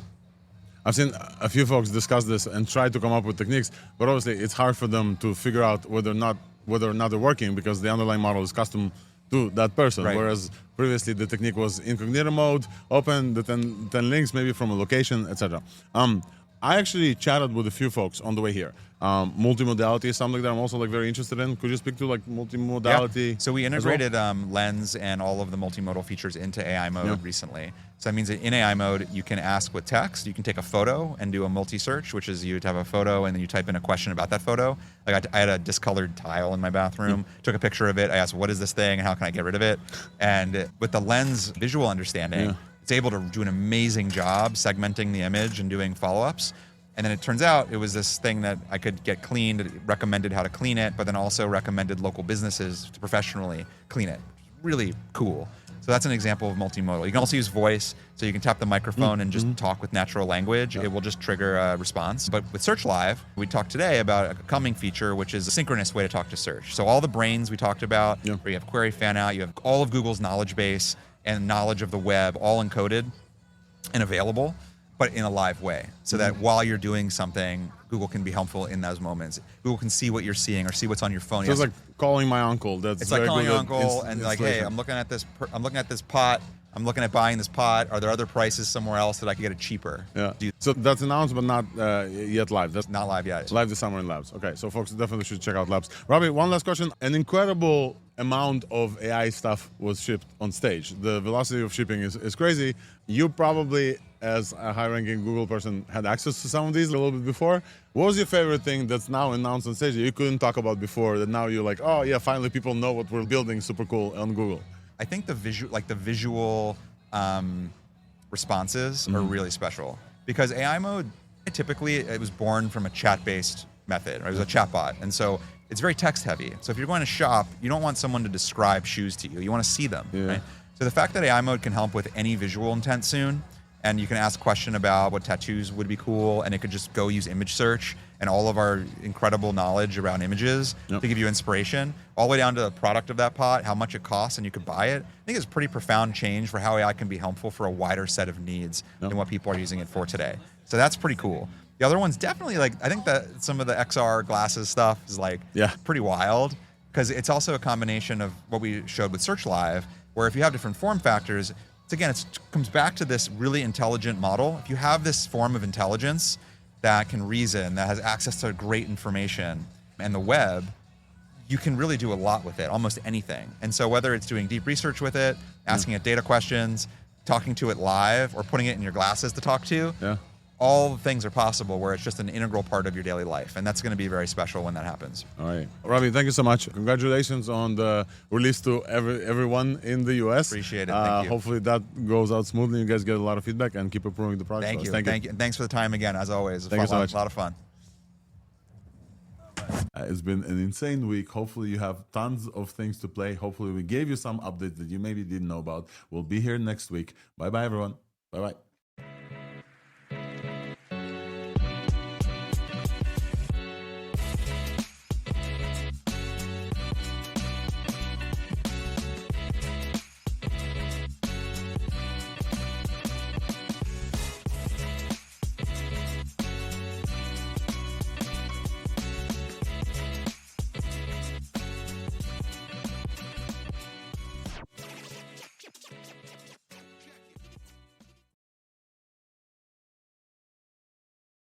I've seen a few folks discuss this and try to come up with techniques, but obviously it's hard for them to figure out whether or not they're working because the underlying model is custom to that person. Right. Whereas previously the technique was incognito mode, open the 10 links maybe from a location, etc. I actually chatted with a few folks on the way here. Multimodality is something that I'm also very interested in. Could you speak to multimodality? Yeah. So we integrated Lens and all of the multimodal features into AI mode recently. So that means that in AI mode, you can ask with text, you can take a photo and do a multi-search, which is you'd have a photo and then you type in a question about that photo. Like I had a discolored tile in my bathroom, took a picture of it. I asked, what is this thing and how can I get rid of it? And with the Lens visual understanding, it's able to do an amazing job segmenting the image and doing follow-ups. And then it turns out it was this thing that I could get cleaned. It recommended how to clean it, but then also recommended local businesses to professionally clean it. Really cool. So that's an example of multimodal. You can also use voice, so you can tap the microphone and just talk with natural language. It will just trigger a response. But with Search Live, we talked today about a coming feature, which is a synchronous way to talk to search. So all the brains we talked about, where you have query fan out, you have all of Google's knowledge base and knowledge of the web all encoded and available, but in a live way. So that while you're doing something, Google can be helpful in those moments. Google can see what you're seeing or see what's on your phone. So it's like calling my uncle. It's like calling your uncle and like, hey, I'm looking at this pot. I'm looking at buying this pot. Are there other prices somewhere else that I could get it cheaper? Yeah. So that's announced, but not yet live. That's not live yet. Live this summer in labs. Okay. So folks definitely should check out labs. Robbie, one last question. An incredible amount of AI stuff was shipped on stage. The velocity of shipping is crazy. You probably, as a high-ranking Google person, had access to some of these a little bit before. What was your favorite thing that's now announced on stage that you couldn't talk about before, that now you're like, oh yeah, finally people know what we're building super cool on Google? I think the visual responses are really special because AI mode, typically it was born from a chat-based method, right? It was a chatbot. And so it's very text heavy. So if you're going to shop, you don't want someone to describe shoes to you. You want to see them, right? So the fact that AI mode can help with any visual intent soon, and you can ask a question about what tattoos would be cool, and it could just go use image search and all of our incredible knowledge around images to give you inspiration, all the way down to the product of that pot, how much it costs, and you could buy it. I think it's a pretty profound change for how AI can be helpful for a wider set of needs than what people are using it for today. So that's pretty cool. The other one's definitely I think that some of the XR glasses stuff is pretty wild because it's also a combination of what we showed with Search Live, where if you have different form factors, it comes back to this really intelligent model. If you have this form of intelligence that can reason, that has access to great information and the web, you can really do a lot with it, almost anything. And so whether it's doing deep research with it, asking it data questions, talking to it live, or putting it in your glasses to talk to, all things are possible where it's just an integral part of your daily life. And that's going to be very special when that happens. All right. Robbie, thank you so much. Congratulations on the release to everyone in the US. Appreciate it. Thank you. Hopefully that goes out smoothly. You guys get a lot of feedback and keep improving the product. Thank you. Thank you. And thanks for the time again, as always. Thank you so much. A lot of fun. It's been an insane week. Hopefully you have tons of things to play. Hopefully we gave you some updates that you maybe didn't know about. We'll be here next week. Bye-bye, everyone. Bye-bye.